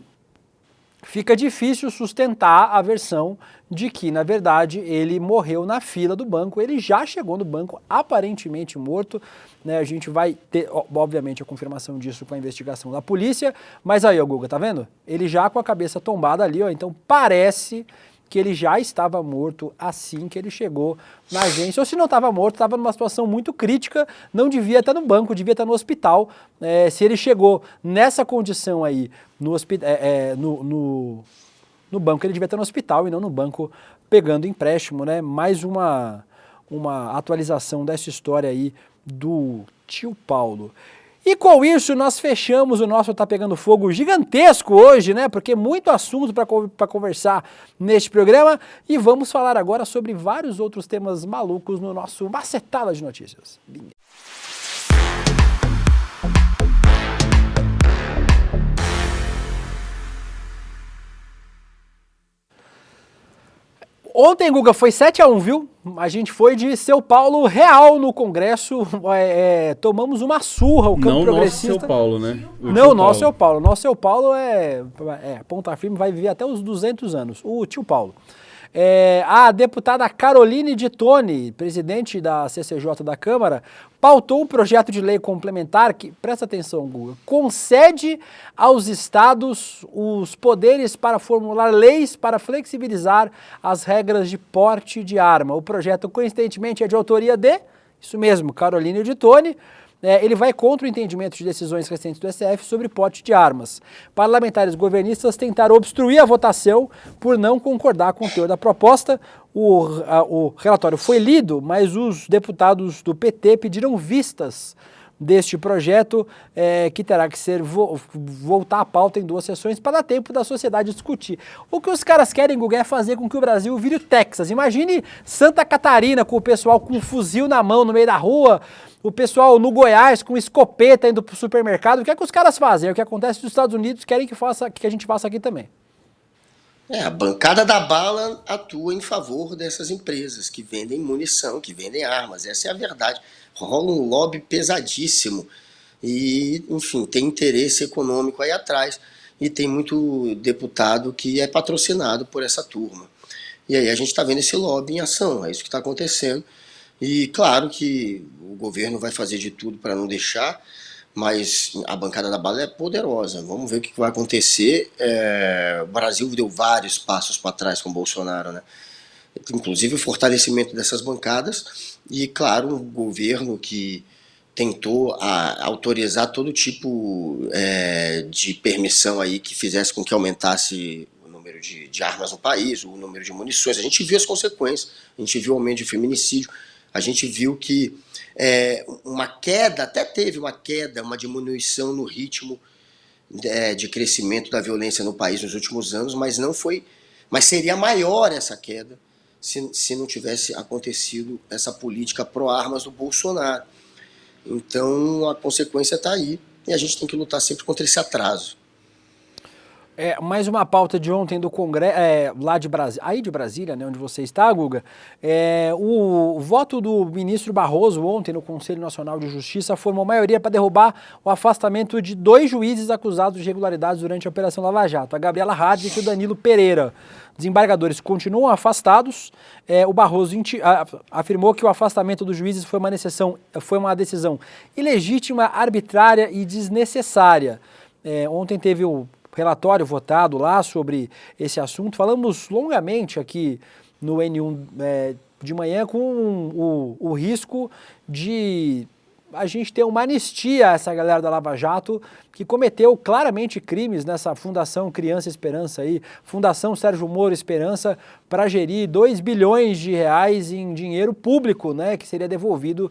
fica difícil sustentar a versão de que, na verdade, ele morreu na fila do banco. Ele já chegou no banco aparentemente morto, né? A gente vai ter, obviamente, a confirmação disso com a investigação da polícia. Mas aí, ó, Guga, tá vendo? Ele já com a cabeça tombada ali, ó. Então parece que ele já estava morto assim que ele chegou na agência. Ou se não estava morto, estava numa situação muito crítica, não devia estar no banco, devia estar no hospital. Se ele chegou nessa condição aí no banco, ele devia estar no hospital e não no banco pegando empréstimo, né? Mais uma atualização dessa história aí do tio Paulo. E com isso nós fechamos o nosso Tá Pegando Fogo gigantesco hoje, né? Porque muito assunto para conversar neste programa. E vamos falar agora sobre vários outros temas malucos no nosso Macetada de Notícias. Ontem, Guga, foi 7-1, viu? A gente foi de São Paulo real no Congresso, tomamos uma surra, o campo progressista. Não nosso São Paulo, né? Não, nosso São Paulo. Nosso São Paulo ponta firme, vai viver até os 200 anos, o tio Paulo. A deputada Caroline de Tone, presidente da CCJ da Câmara, pautou um projeto de lei complementar que, presta atenção, Guga, concede aos estados os poderes para formular leis para flexibilizar as regras de porte de arma. O projeto, coincidentemente, é de autoria de, isso mesmo, Caroline de Tone. Ele vai contra o entendimento de decisões recentes do STF sobre porte de armas. Parlamentares governistas tentaram obstruir a votação por não concordar com o teor da proposta. O relatório foi lido, mas os deputados do PT pediram vistas deste projeto, que terá que ser voltar à pauta em 2 sessões para dar tempo da sociedade discutir. O que os caras querem, Guga, é fazer com que o Brasil vire o Texas. Imagine Santa Catarina com o pessoal com um fuzil na mão no meio da rua, o pessoal no Goiás com escopeta indo pro supermercado. O que é que os caras fazem? É o que acontece nos Estados Unidos, querem que a gente faça aqui também. A bancada da bala atua em favor dessas empresas que vendem munição, que vendem armas. Essa é a verdade. Rola um lobby pesadíssimo e, enfim, tem interesse econômico aí atrás e tem muito deputado que é patrocinado por essa turma. E aí a gente está vendo esse lobby em ação, é isso que está acontecendo. E claro que o governo vai fazer de tudo para não deixar, mas a bancada da bala é poderosa. Vamos ver o que vai acontecer. O Brasil deu vários passos para trás com o Bolsonaro, né? Inclusive o fortalecimento dessas bancadas e, claro, um governo que tentou autorizar todo tipo de permissão aí que fizesse com que aumentasse o número de armas no país, o número de munições. A gente viu as consequências, a gente viu o aumento de feminicídio, a gente viu que uma queda, até teve uma queda, uma diminuição no ritmo de crescimento da violência no país nos últimos anos, mas não foi, mas seria maior essa queda se não tivesse acontecido essa política pró-armas do Bolsonaro. Então a consequência está aí e a gente tem que lutar sempre contra esse atraso. Mais uma pauta de ontem do Congresso, lá de Brasília, aí de Brasília, né, onde você está, Guga. O voto do ministro Barroso ontem no Conselho Nacional de Justiça formou maioria para derrubar o afastamento de 2 juízes acusados de irregularidades durante a Operação Lava Jato, a Gabriela Hadid e o Danilo Pereira. Desembargadores continuam afastados. O Barroso afirmou que o afastamento dos juízes foi uma decisão ilegítima, arbitrária e desnecessária. Ontem teve o relatório votado lá sobre esse assunto. Falamos longamente aqui no N1 de manhã com o risco de a gente ter uma anistia a essa galera da Lava Jato que cometeu claramente crimes nessa Fundação Criança Esperança aí, Fundação Sérgio Moro Esperança, para gerir 2 bilhões de reais em dinheiro público, né, que seria devolvido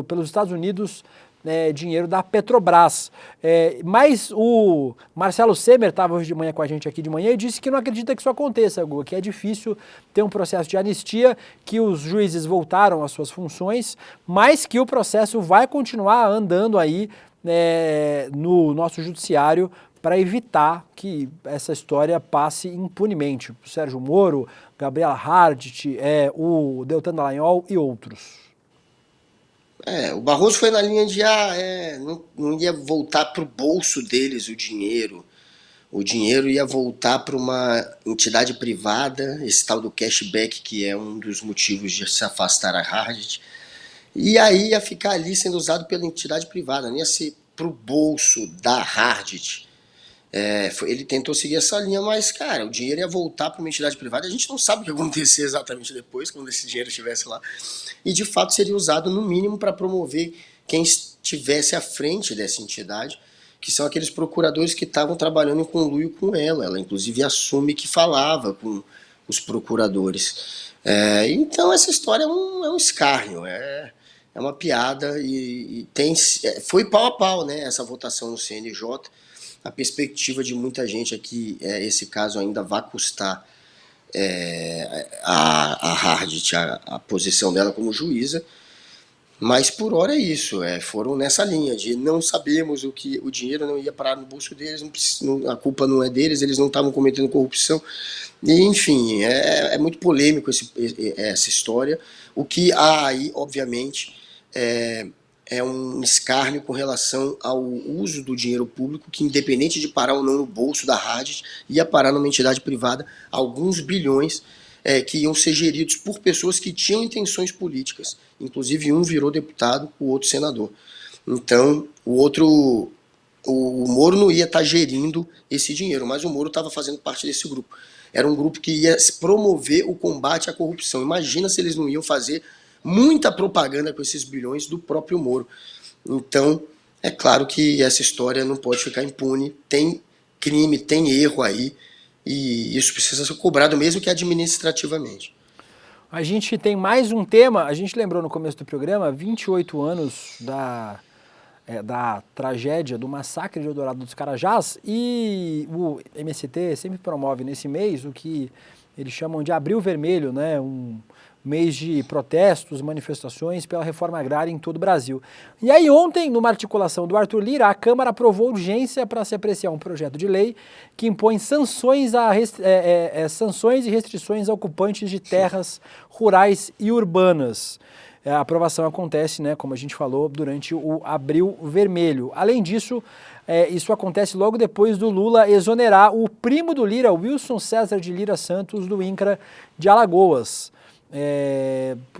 pelos Estados Unidos, dinheiro da Petrobras. Mas o Marcelo Semer estava hoje de manhã com a gente aqui de manhã e disse que não acredita que isso aconteça, Guga, que é difícil ter um processo de anistia, que os juízes voltaram às suas funções, mas que o processo vai continuar andando aí no nosso judiciário para evitar que essa história passe impunemente. O Sérgio Moro, Gabriela Hardt, o Deltan Dallagnol e outros. O Barroso foi na linha de não ia voltar para o bolso deles o dinheiro ia voltar para uma entidade privada, esse tal do cashback, que é um dos motivos de se afastar a Hardt, e aí ia ficar ali sendo usado pela entidade privada, não ia ser para o bolso da Hardt. Ele tentou seguir essa linha, mas, cara, o dinheiro ia voltar para uma entidade privada. A gente não sabe o que ia acontecer exatamente depois, quando esse dinheiro estivesse lá. E, de fato, seria usado, no mínimo, para promover quem estivesse à frente dessa entidade, que são aqueles procuradores que estavam trabalhando em conluio com ela. Ela, inclusive, assume que falava com os procuradores. Então, essa história é um escárnio, é uma piada e foi pau a pau, né, essa votação no CNJ. A perspectiva de muita gente é que esse caso ainda vai custar a Hardt a posição dela como juíza, mas por hora é isso, foram nessa linha de não sabemos o dinheiro não ia parar no bolso deles, a culpa não é deles, eles não estavam cometendo corrupção, e, enfim, é muito polêmico essa história, o que há aí, obviamente, é um escárnio com relação ao uso do dinheiro público, que, independente de parar ou não no bolso da Hardt, ia parar numa entidade privada alguns bilhões que iam ser geridos por pessoas que tinham intenções políticas. Inclusive, um virou deputado, o outro senador. Então, o Moro não ia estar gerindo esse dinheiro, mas o Moro estava fazendo parte desse grupo. Era um grupo que ia promover o combate à corrupção. Imagina se eles não iam fazer muita propaganda com esses bilhões do próprio Moro. Então, é claro que essa história não pode ficar impune, tem crime, tem erro aí, e isso precisa ser cobrado mesmo que administrativamente. A gente tem mais um tema, a gente lembrou no começo do programa, 28 anos da tragédia, do massacre de Eldorado dos Carajás, e o MST sempre promove nesse mês o que eles chamam de Abril Vermelho, né? Um mês de protestos, manifestações pela reforma agrária em todo o Brasil. E aí ontem, numa articulação do Arthur Lira, a Câmara aprovou urgência para se apreciar um projeto de lei que impõe sanções e restrições a ocupantes de terras rurais e urbanas. A aprovação acontece, né, como a gente falou, durante o Abril Vermelho. Além disso, isso acontece logo depois do Lula exonerar o primo do Lira, Wilson César de Lira Santos, do INCRA de Alagoas.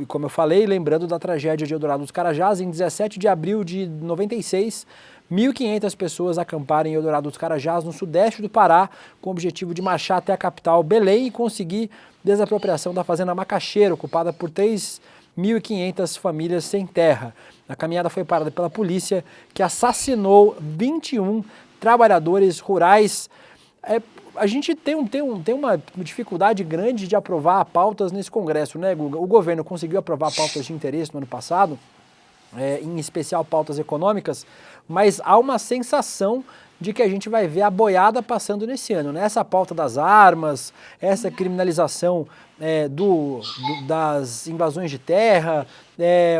Como eu falei, lembrando da tragédia de Eldorado dos Carajás, em 17 de abril de 96, 1.500 pessoas acamparam em Eldorado dos Carajás, no sudeste do Pará, com o objetivo de marchar até a capital Belém e conseguir desapropriação da fazenda Macaxeira, ocupada por 3.500 famílias sem terra. A caminhada foi parada pela polícia, que assassinou 21 trabalhadores rurais. A gente tem uma dificuldade grande de aprovar pautas nesse Congresso, né, Guga? O governo conseguiu aprovar pautas de interesse no ano passado, em especial pautas econômicas, mas há uma sensação de que a gente vai ver a boiada passando nesse ano, né? Essa pauta das armas, essa criminalização das invasões de terra,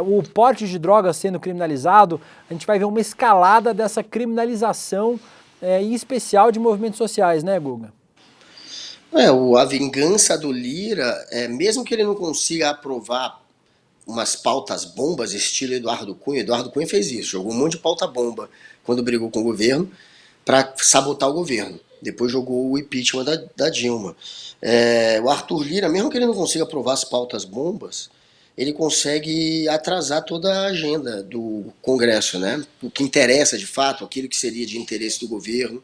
o porte de drogas sendo criminalizado, a gente vai ver uma escalada dessa criminalização em especial de movimentos sociais, né, Guga? A vingança do Lira, mesmo que ele não consiga aprovar umas pautas bombas, estilo Eduardo Cunha fez isso, jogou um monte de pauta bomba quando brigou com o governo para sabotar o governo. Depois jogou o impeachment da Dilma. O Arthur Lira, mesmo que ele não consiga aprovar as pautas bombas, ele consegue atrasar toda a agenda do Congresso, né? O que interessa de fato, aquilo que seria de interesse do governo,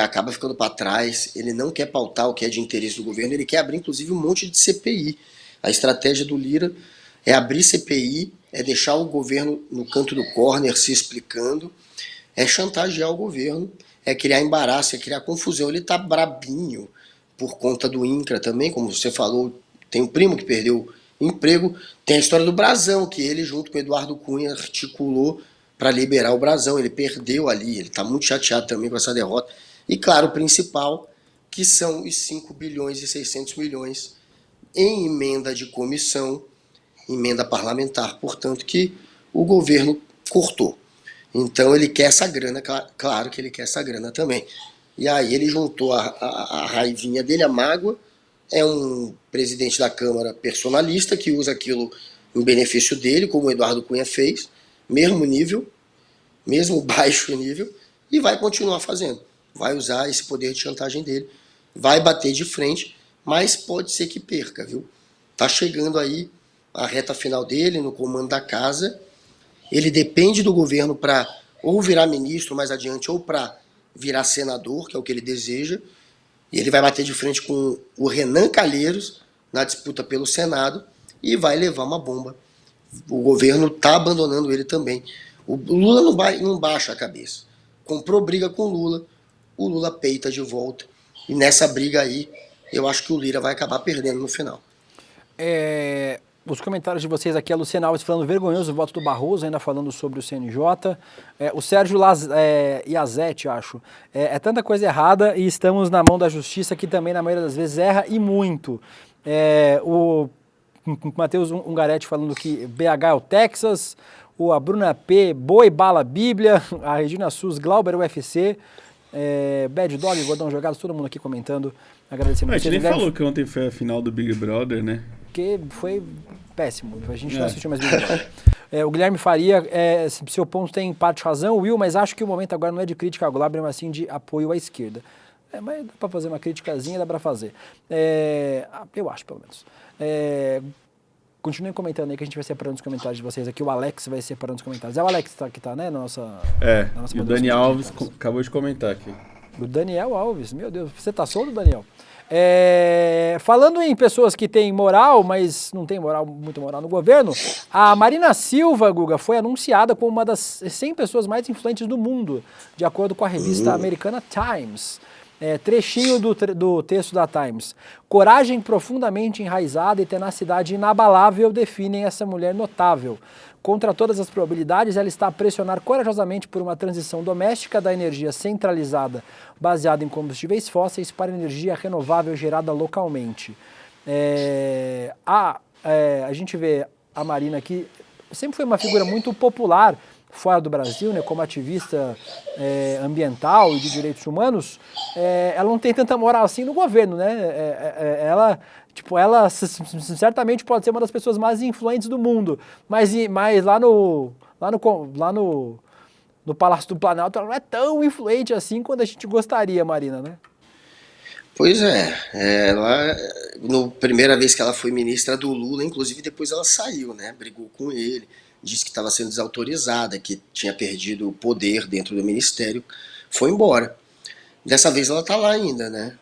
acaba ficando para trás. Ele não quer pautar o que é de interesse do governo, ele quer abrir inclusive um monte de CPI. A estratégia do Lira é abrir CPI, é deixar o governo no canto do corner se explicando, é chantagear o governo, é criar embaraço, é criar confusão. Ele tá brabinho por conta do INCRA também, como você falou, tem um primo que perdeu emprego, tem a história do Brasão, que ele junto com o Eduardo Cunha articulou para liberar o Brasão, ele perdeu ali, ele está muito chateado também com essa derrota. E claro, o principal, que são os 5 bilhões e 600 milhões em emenda de comissão, emenda parlamentar, portanto, que o governo cortou. Então ele quer essa grana, claro que ele quer essa grana também. E aí ele juntou a raivinha dele, a mágoa, é um presidente da Câmara personalista que usa aquilo em benefício dele, como o Eduardo Cunha fez, mesmo nível, mesmo baixo nível, e vai continuar fazendo. Vai usar esse poder de chantagem dele, vai bater de frente, mas pode ser que perca, viu? Tá chegando aí a reta final dele, no comando da casa. Ele depende do governo para ou virar ministro mais adiante, ou para virar senador, que é o que ele deseja. E ele vai bater de frente com o Renan Calheiros na disputa pelo Senado e vai levar uma bomba. O governo está abandonando ele também. O Lula não baixa a cabeça. Comprou briga com o Lula peita de volta. E nessa briga aí, eu acho que o Lira vai acabar perdendo no final. Os comentários de vocês aqui, a Luciana Alves falando vergonhoso o voto do Barroso, ainda falando sobre o CNJ. O Sérgio Iazete, acho. É tanta coisa errada e estamos na mão da justiça, que também, na maioria das vezes, erra e muito. O Matheus Ungaretti falando que BH é o Texas, a Bruna P, Boi Bala Bíblia, a Regina Sus, Glauber UFC, Bad Dog, Gordão Jogados, todo mundo aqui comentando, agradecendo a vocês. gente nem falou que ontem foi a final do Big Brother, né? Porque foi péssimo, a gente não assistiu mais Big Brother. O Guilherme Faria, seu ponto tem parte razão, Will, mas acho que o momento agora não é de crítica ao Glauber, mas sim de apoio à esquerda. Mas dá pra fazer uma criticazinha, dá pra fazer. Eu acho, pelo menos. Continuem comentando aí que a gente vai separando os comentários de vocês aqui. O Alex vai separando os comentários. É o Alex que tá, né? Na nossa e o Daniel Alves acabou de comentar aqui. O Daniel Alves, meu Deus, você tá solto, Daniel? Falando em pessoas que têm moral, mas não tem muito moral no governo, a Marina Silva, Guga, foi anunciada como uma das 100 pessoas mais influentes do mundo, de acordo com a revista americana Times. Trechinho do texto da Times. Coragem profundamente enraizada e tenacidade inabalável definem essa mulher notável. Contra todas as probabilidades, ela está a pressionar corajosamente por uma transição doméstica da energia centralizada, baseada em combustíveis fósseis, para energia renovável gerada localmente. A gente vê a Marina aqui, sempre foi uma figura muito popular fora do Brasil, né, como ativista ambiental e de direitos humanos. Ela não tem tanta moral assim no governo, né? Ela certamente pode ser uma das pessoas mais influentes do mundo, mas lá no Palácio do Planalto ela não é tão influente assim quanto a gente gostaria, Marina, né? Pois ela, na primeira vez que ela foi ministra do Lula, inclusive depois ela saiu, né? Brigou com ele, disse que estava sendo desautorizada, que tinha perdido o poder dentro do ministério, foi embora. Dessa vez ela está lá ainda, né?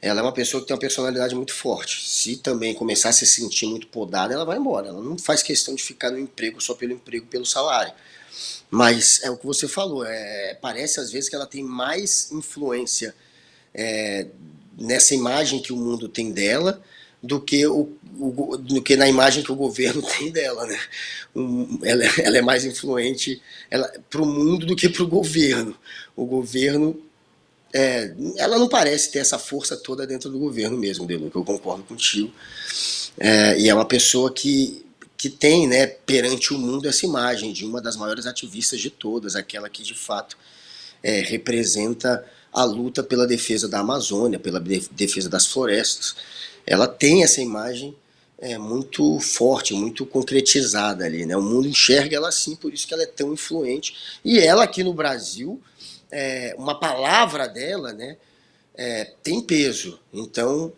Ela é uma pessoa que tem uma personalidade muito forte. Se também começar a se sentir muito podada, ela vai embora. Ela não faz questão de ficar no emprego só pelo emprego, pelo salário. Mas é o que você falou, parece às vezes que ela tem mais influência nessa imagem que o mundo tem dela do que na imagem que o governo tem dela, né? Ela é mais influente para o mundo do que para o governo. O governo, ela não parece ter essa força toda dentro do governo mesmo, Delu, que eu concordo contigo. E é uma pessoa que tem, né, perante o mundo essa imagem de uma das maiores ativistas de todas, aquela que de fato representa a luta pela defesa da Amazônia, pela defesa das florestas. Ela tem essa imagem muito forte, muito concretizada ali, né? O mundo enxerga ela assim, por isso que ela é tão influente. E ela aqui no Brasil, uma palavra dela, né, tem peso. Então,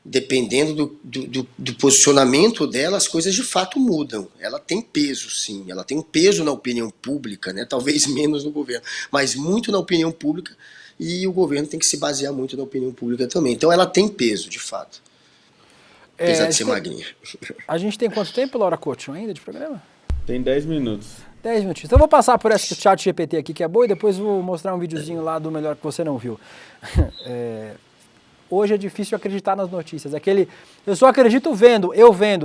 dependendo do posicionamento dela, as coisas de fato mudam. Ela tem peso, sim. Ela tem um peso na opinião pública, né? Talvez menos no governo, mas muito na opinião pública, e o governo tem que se basear muito na opinião pública também. Então ela tem peso, de fato. Apesar de ser magrinha. A gente tem quanto tempo, Laura Coutinho, ainda de programa? Tem 10 minutos. 10 minutinhos. Então eu vou passar por esse chat GPT aqui que é bom e depois vou mostrar um videozinho lá do melhor que você não viu. Hoje é difícil acreditar nas notícias. Eu só acredito vendo,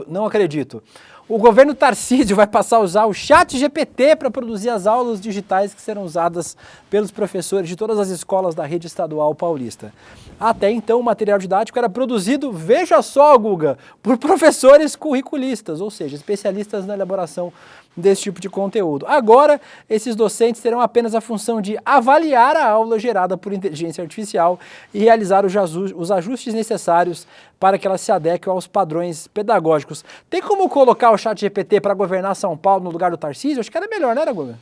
não acredito. O governo Tarcísio vai passar a usar o chat GPT para produzir as aulas digitais que serão usadas pelos professores de todas as escolas da rede estadual paulista. Até então, o material didático era produzido, veja só, Guga, por professores curriculistas, ou seja, especialistas na elaboração desse tipo de conteúdo. Agora, esses docentes terão apenas a função de avaliar a aula gerada por inteligência artificial e realizar os ajustes necessários para que ela se adeque aos padrões pedagógicos. Tem como colocar o chat GPT para governar São Paulo no lugar do Tarcísio? Acho que era melhor, né, Guga?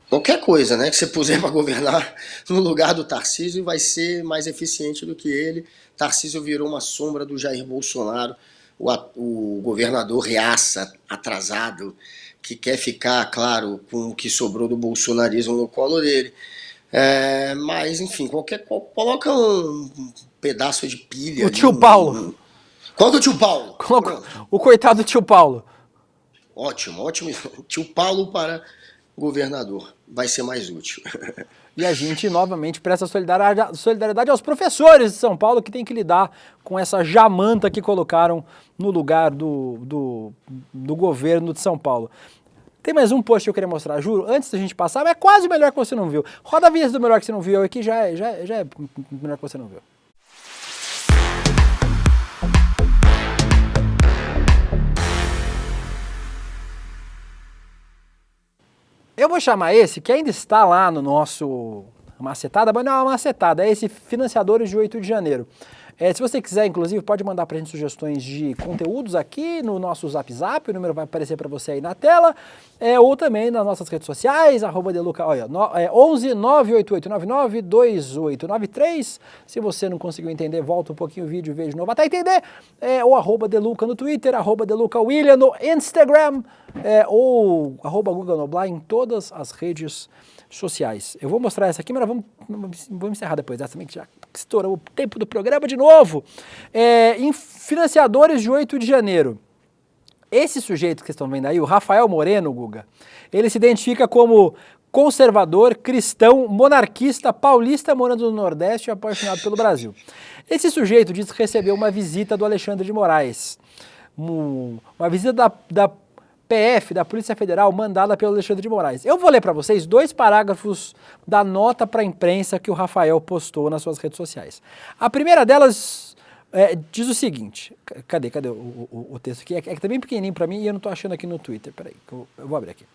Qualquer coisa, né, que você puser para governar no lugar do Tarcísio vai ser mais eficiente do que ele. Tarcísio virou uma sombra do Jair Bolsonaro, o governador reaça, atrasado, que quer ficar, claro, com o que sobrou do bolsonarismo no colo dele. Mas, enfim, coloca um pedaço de pilha. O tio Paulo. Qual que é o tio Paulo? O coitado do tio Paulo. Ótimo. Tio Paulo para governador. Vai ser mais útil. E a gente, novamente, presta solidariedade aos professores de São Paulo que tem que lidar com essa jamanta que colocaram no lugar do governo de São Paulo. Tem mais um post que eu queria mostrar, juro, antes da gente passar, mas é quase o melhor que você não viu. Roda a vinheta do melhor que você não viu aqui, já é melhor que você não viu. Eu vou chamar esse, que ainda está lá no nosso macetada, mas não é uma macetada, é esse Financiadores de 8 de Janeiro. Se você quiser, inclusive, pode mandar pra gente sugestões de conteúdos aqui no nosso Zap Zap, o número vai aparecer para você aí na tela, ou também nas nossas redes sociais, @deluca, 11 988 99 2893. Se você não conseguiu entender, volta um pouquinho o vídeo e veja de novo até entender. Ou @deluca no Twitter, @delucawilliam no Instagram, ou @Guga Noblar em todas as redes sociais. Eu vou mostrar essa aqui, mas vamos encerrar depois dessa também, que já estourou o tempo do programa de novo. Em Financiadores de 8 de Janeiro. Esse sujeito que vocês estão vendo aí, o Rafael Moreno, Guga, ele se identifica como conservador, cristão, monarquista, paulista, morando no Nordeste e apaixonado pelo Brasil. Esse sujeito diz que recebeu uma visita do Alexandre de Moraes. Uma visita da PF, da Polícia Federal, mandada pelo Alexandre de Moraes. Eu vou ler para vocês 2 parágrafos da nota para a imprensa que o Rafael postou nas suas redes sociais. A primeira delas diz o seguinte, cadê o texto aqui? É que tá bem pequenininho para mim e eu não estou achando aqui no Twitter, peraí, eu vou abrir aqui.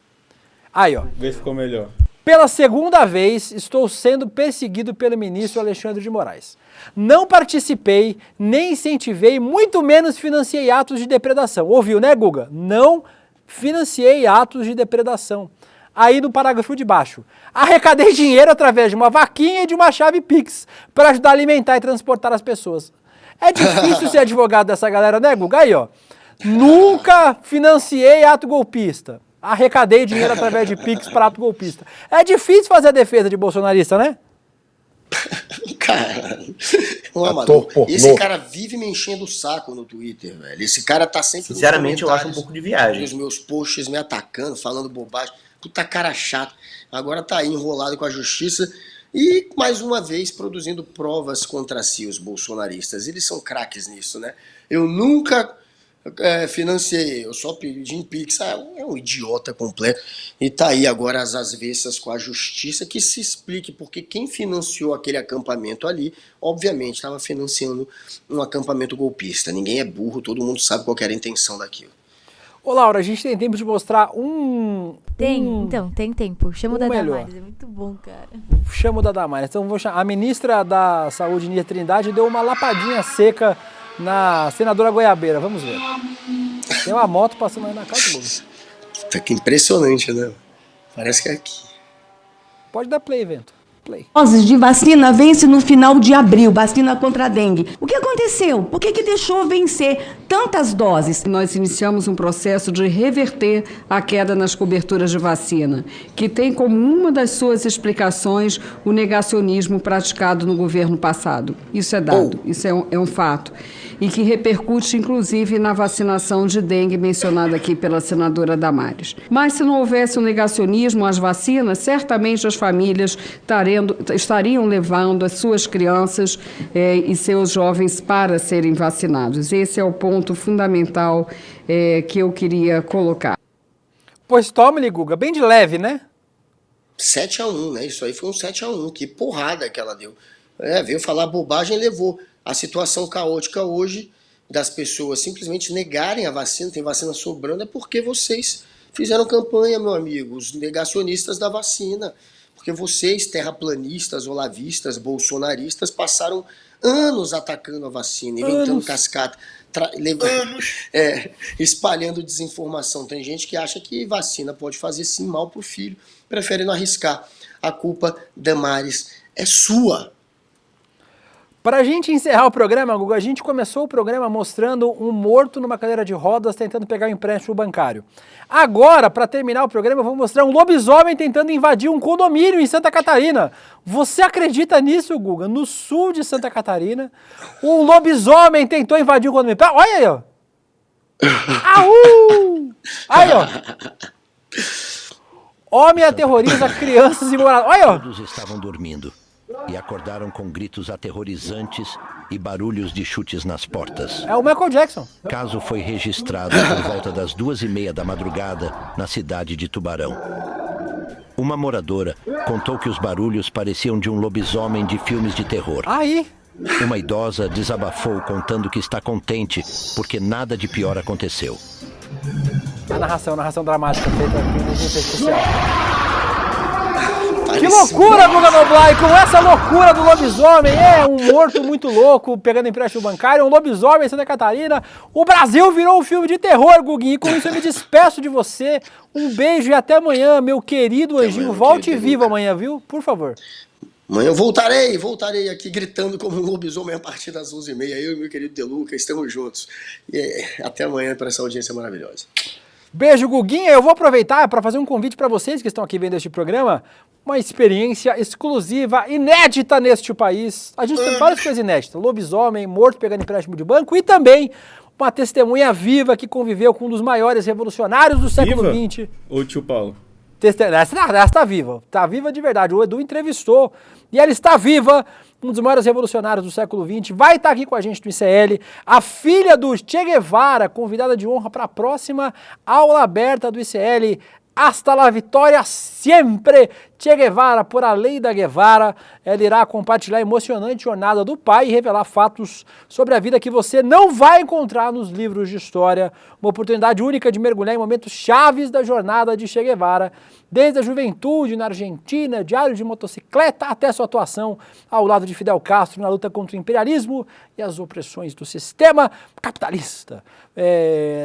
Aí, ó. Vê se ficou melhor. Pela segunda vez, estou sendo perseguido pelo ministro Alexandre de Moraes. Não participei, nem incentivei, muito menos financiei atos de depredação. Ouviu, né, Guga? Não financiei atos de depredação. Aí no parágrafo de baixo, arrecadei dinheiro através de uma vaquinha e de uma chave Pix para ajudar a alimentar e transportar as pessoas. É difícil ser advogado dessa galera, né, Guga? Aí, ó. Nunca financiei ato golpista. Arrecadei dinheiro através de Pix para ato golpista. É difícil fazer a defesa de bolsonarista, né? Cara, um amador. Esse cara vive me enchendo o saco no Twitter, velho. Esse cara tá sempre... Sinceramente, eu acho um pouco de viagem. Os meus posts me atacando, falando bobagem. Puta cara chato. Agora tá aí enrolado com a justiça e, mais uma vez, produzindo provas contra si, os bolsonaristas. Eles são craques nisso, né? Eu nunca financiei, eu só pedi em Pix. É um idiota completo. E tá aí agora as avessas com a justiça, que se explique, porque quem financiou aquele acampamento ali, obviamente, estava financiando um acampamento golpista. Ninguém é burro, todo mundo sabe qual era a intenção daquilo. Ô, Laura, a gente tem tempo de mostrar tem tempo. Chama o da Damares, é muito bom, cara. Chama o da Damares. Então vou chamar. A ministra da Saúde, Nízia Trindade, deu uma lapadinha seca na senadora Goiabeira. Vamos ver. Tem uma moto passando aí na casa do Lula. Tá que impressionante, né? Parece que é aqui. Pode dar play, Vento. Play. Doses de vacina vence no final de abril, vacina contra a dengue. O que aconteceu? Por que deixou vencer tantas doses? Nós iniciamos um processo de reverter a queda nas coberturas de vacina, que tem como uma das suas explicações o negacionismo praticado no governo passado. Isso é dado, isso é um fato. E que repercute, inclusive, na vacinação de dengue mencionada aqui pela senadora Damares. Mas se não houvesse o negacionismo às vacinas, certamente as famílias estariam levando as suas crianças e seus jovens para serem vacinados. Esse é o ponto fundamental que eu queria colocar. Pois tome-lhe, Guga, bem de leve, né? 7-1, né? Isso aí foi um 7-1, que porrada que ela deu. Veio falar bobagem e levou. A situação caótica hoje das pessoas simplesmente negarem a vacina, tem vacina sobrando, é porque vocês fizeram campanha, meu amigo, os negacionistas da vacina. Porque vocês, terraplanistas, olavistas, bolsonaristas, passaram anos atacando a vacina, inventando cascata, espalhando desinformação. Tem gente que acha que vacina pode fazer sim mal pro filho, prefere não arriscar. A culpa, Damares, é sua. Para a gente encerrar o programa, Guga, a gente começou o programa mostrando um morto numa cadeira de rodas tentando pegar um empréstimo bancário. Agora, para terminar o programa, eu vou mostrar um lobisomem tentando invadir um condomínio em Santa Catarina. Você acredita nisso, Guga? No sul de Santa Catarina, um lobisomem tentou invadir um condomínio. Olha aí, ó. Aí, ó. Homem aterroriza crianças e moradores. Olha, ó. Todos estavam dormindo e acordaram com gritos aterrorizantes e barulhos de chutes nas portas. É o Michael Jackson. O caso foi registrado por volta das 2h30 da madrugada na cidade de Tubarão. Uma moradora contou que os barulhos pareciam de um lobisomem de filmes de terror. Aí. Uma idosa desabafou contando que está contente porque nada de pior aconteceu. A narração dramática feita aqui no especial. Que loucura, Guga Noblar! Com essa loucura do lobisomem, um morto muito louco, pegando empréstimo bancário, um lobisomem em Santa Catarina. O Brasil virou um filme de terror, Guguinho, e com isso eu me despeço de você. Um beijo e até amanhã, meu querido anjinho. Volte vivo amanhã, viu? Por favor. Amanhã eu voltarei aqui gritando como um lobisomem a partir das 11h30. Eu e meu querido Deluca, estamos juntos. E até amanhã para essa audiência maravilhosa. Beijo, Guguinha. Eu vou aproveitar para fazer um convite para vocês que estão aqui vendo este programa. Uma experiência exclusiva, inédita neste país. A gente tem várias coisas inéditas. Lobisomem, morto pegando empréstimo de banco e também uma testemunha viva que conviveu com um dos maiores revolucionários do século XX. Ou tio Paulo? Essa está viva. Está viva de verdade. O Edu entrevistou e ela está viva. Um dos maiores revolucionários do século XX. Vai estar aqui com a gente no ICL. A filha do Che Guevara, convidada de honra para a próxima aula aberta do ICL. Hasta la vitória sempre! Che Guevara, por a lei da Guevara, ela irá compartilhar a emocionante jornada do pai e revelar fatos sobre a vida que você não vai encontrar nos livros de história. Uma oportunidade única de mergulhar em momentos chaves da jornada de Che Guevara, desde a juventude na Argentina, diário de motocicleta, até sua atuação ao lado de Fidel Castro na luta contra o imperialismo e as opressões do sistema capitalista.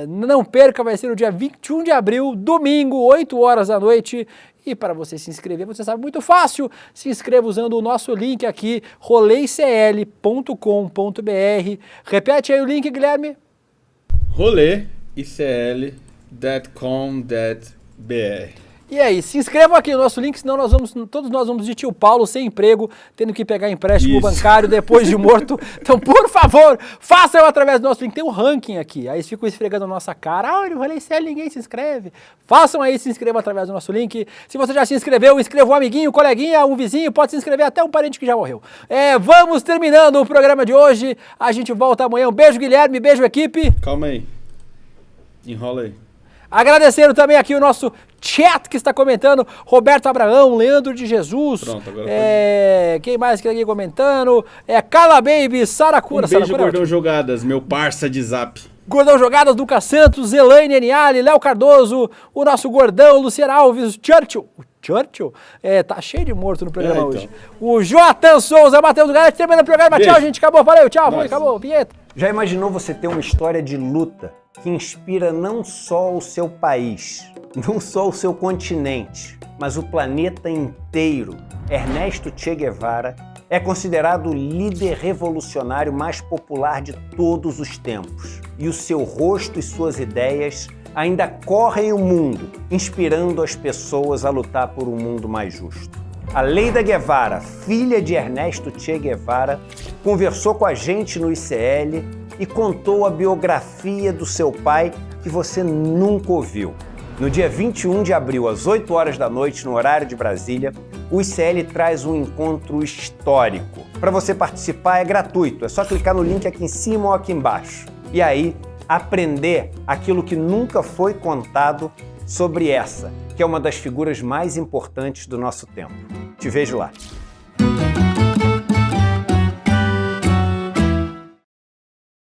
Não perca, vai ser o dia 21 de abril, domingo, 8 horas da noite. E para você se inscrever, você sabe, muito fácil. Se inscreva usando o nosso link aqui, roleicl.com.br. Repete aí o link, Guilherme. roleicl.com.br. E aí, se inscrevam aqui no nosso link, senão todos nós vamos de tio Paulo sem emprego, tendo que pegar empréstimo bancário depois de morto. Então, por favor, façam através do nosso link. Tem um ranking aqui, aí eles ficam esfregando a nossa cara. No Rolê CL ninguém se inscreve. Façam aí, se inscrevam através do nosso link. Se você já se inscreveu, inscreva um amiguinho, um coleguinha, um vizinho, pode se inscrever até um parente que já morreu. Vamos terminando o programa de hoje. A gente volta amanhã. Um beijo, Guilherme, beijo, equipe. Calma aí. Enrola aí. Agradecendo também aqui o nosso chat que está comentando, Roberto Abraão, Leandro de Jesus. Pronto, agora quem mais que está aqui comentando? Carla Baby, Saracura. Beijo, Gordão Jogadas, meu parça de zap. Gordão Jogadas, Lucas Santos, Elaine Eniali, Léo Cardoso, o nosso Gordão, Luciano Alves, Churchill. Tá cheio de morto no programa hoje. O Joatan Souza, Matheus Galera, terminando o programa. Beijo. Tchau, gente. Acabou, valeu, tchau. Foi, acabou, vinheta. Já imaginou você ter uma história de luta que inspira não só o seu país, não só o seu continente, mas o planeta inteiro. Ernesto Che Guevara é considerado o líder revolucionário mais popular de todos os tempos. E o seu rosto e suas ideias ainda correm o mundo, inspirando as pessoas a lutar por um mundo mais justo. A Leida Guevara, filha de Ernesto Che Guevara, conversou com a gente no ICL e contou a biografia do seu pai que você nunca ouviu. No dia 21 de abril, às 8 horas da noite, no horário de Brasília, o ICL traz um encontro histórico. Para você participar é gratuito, é só clicar no link aqui em cima ou aqui embaixo. E aí, aprender aquilo que nunca foi contado sobre essa, que é uma das figuras mais importantes do nosso tempo. Te vejo lá.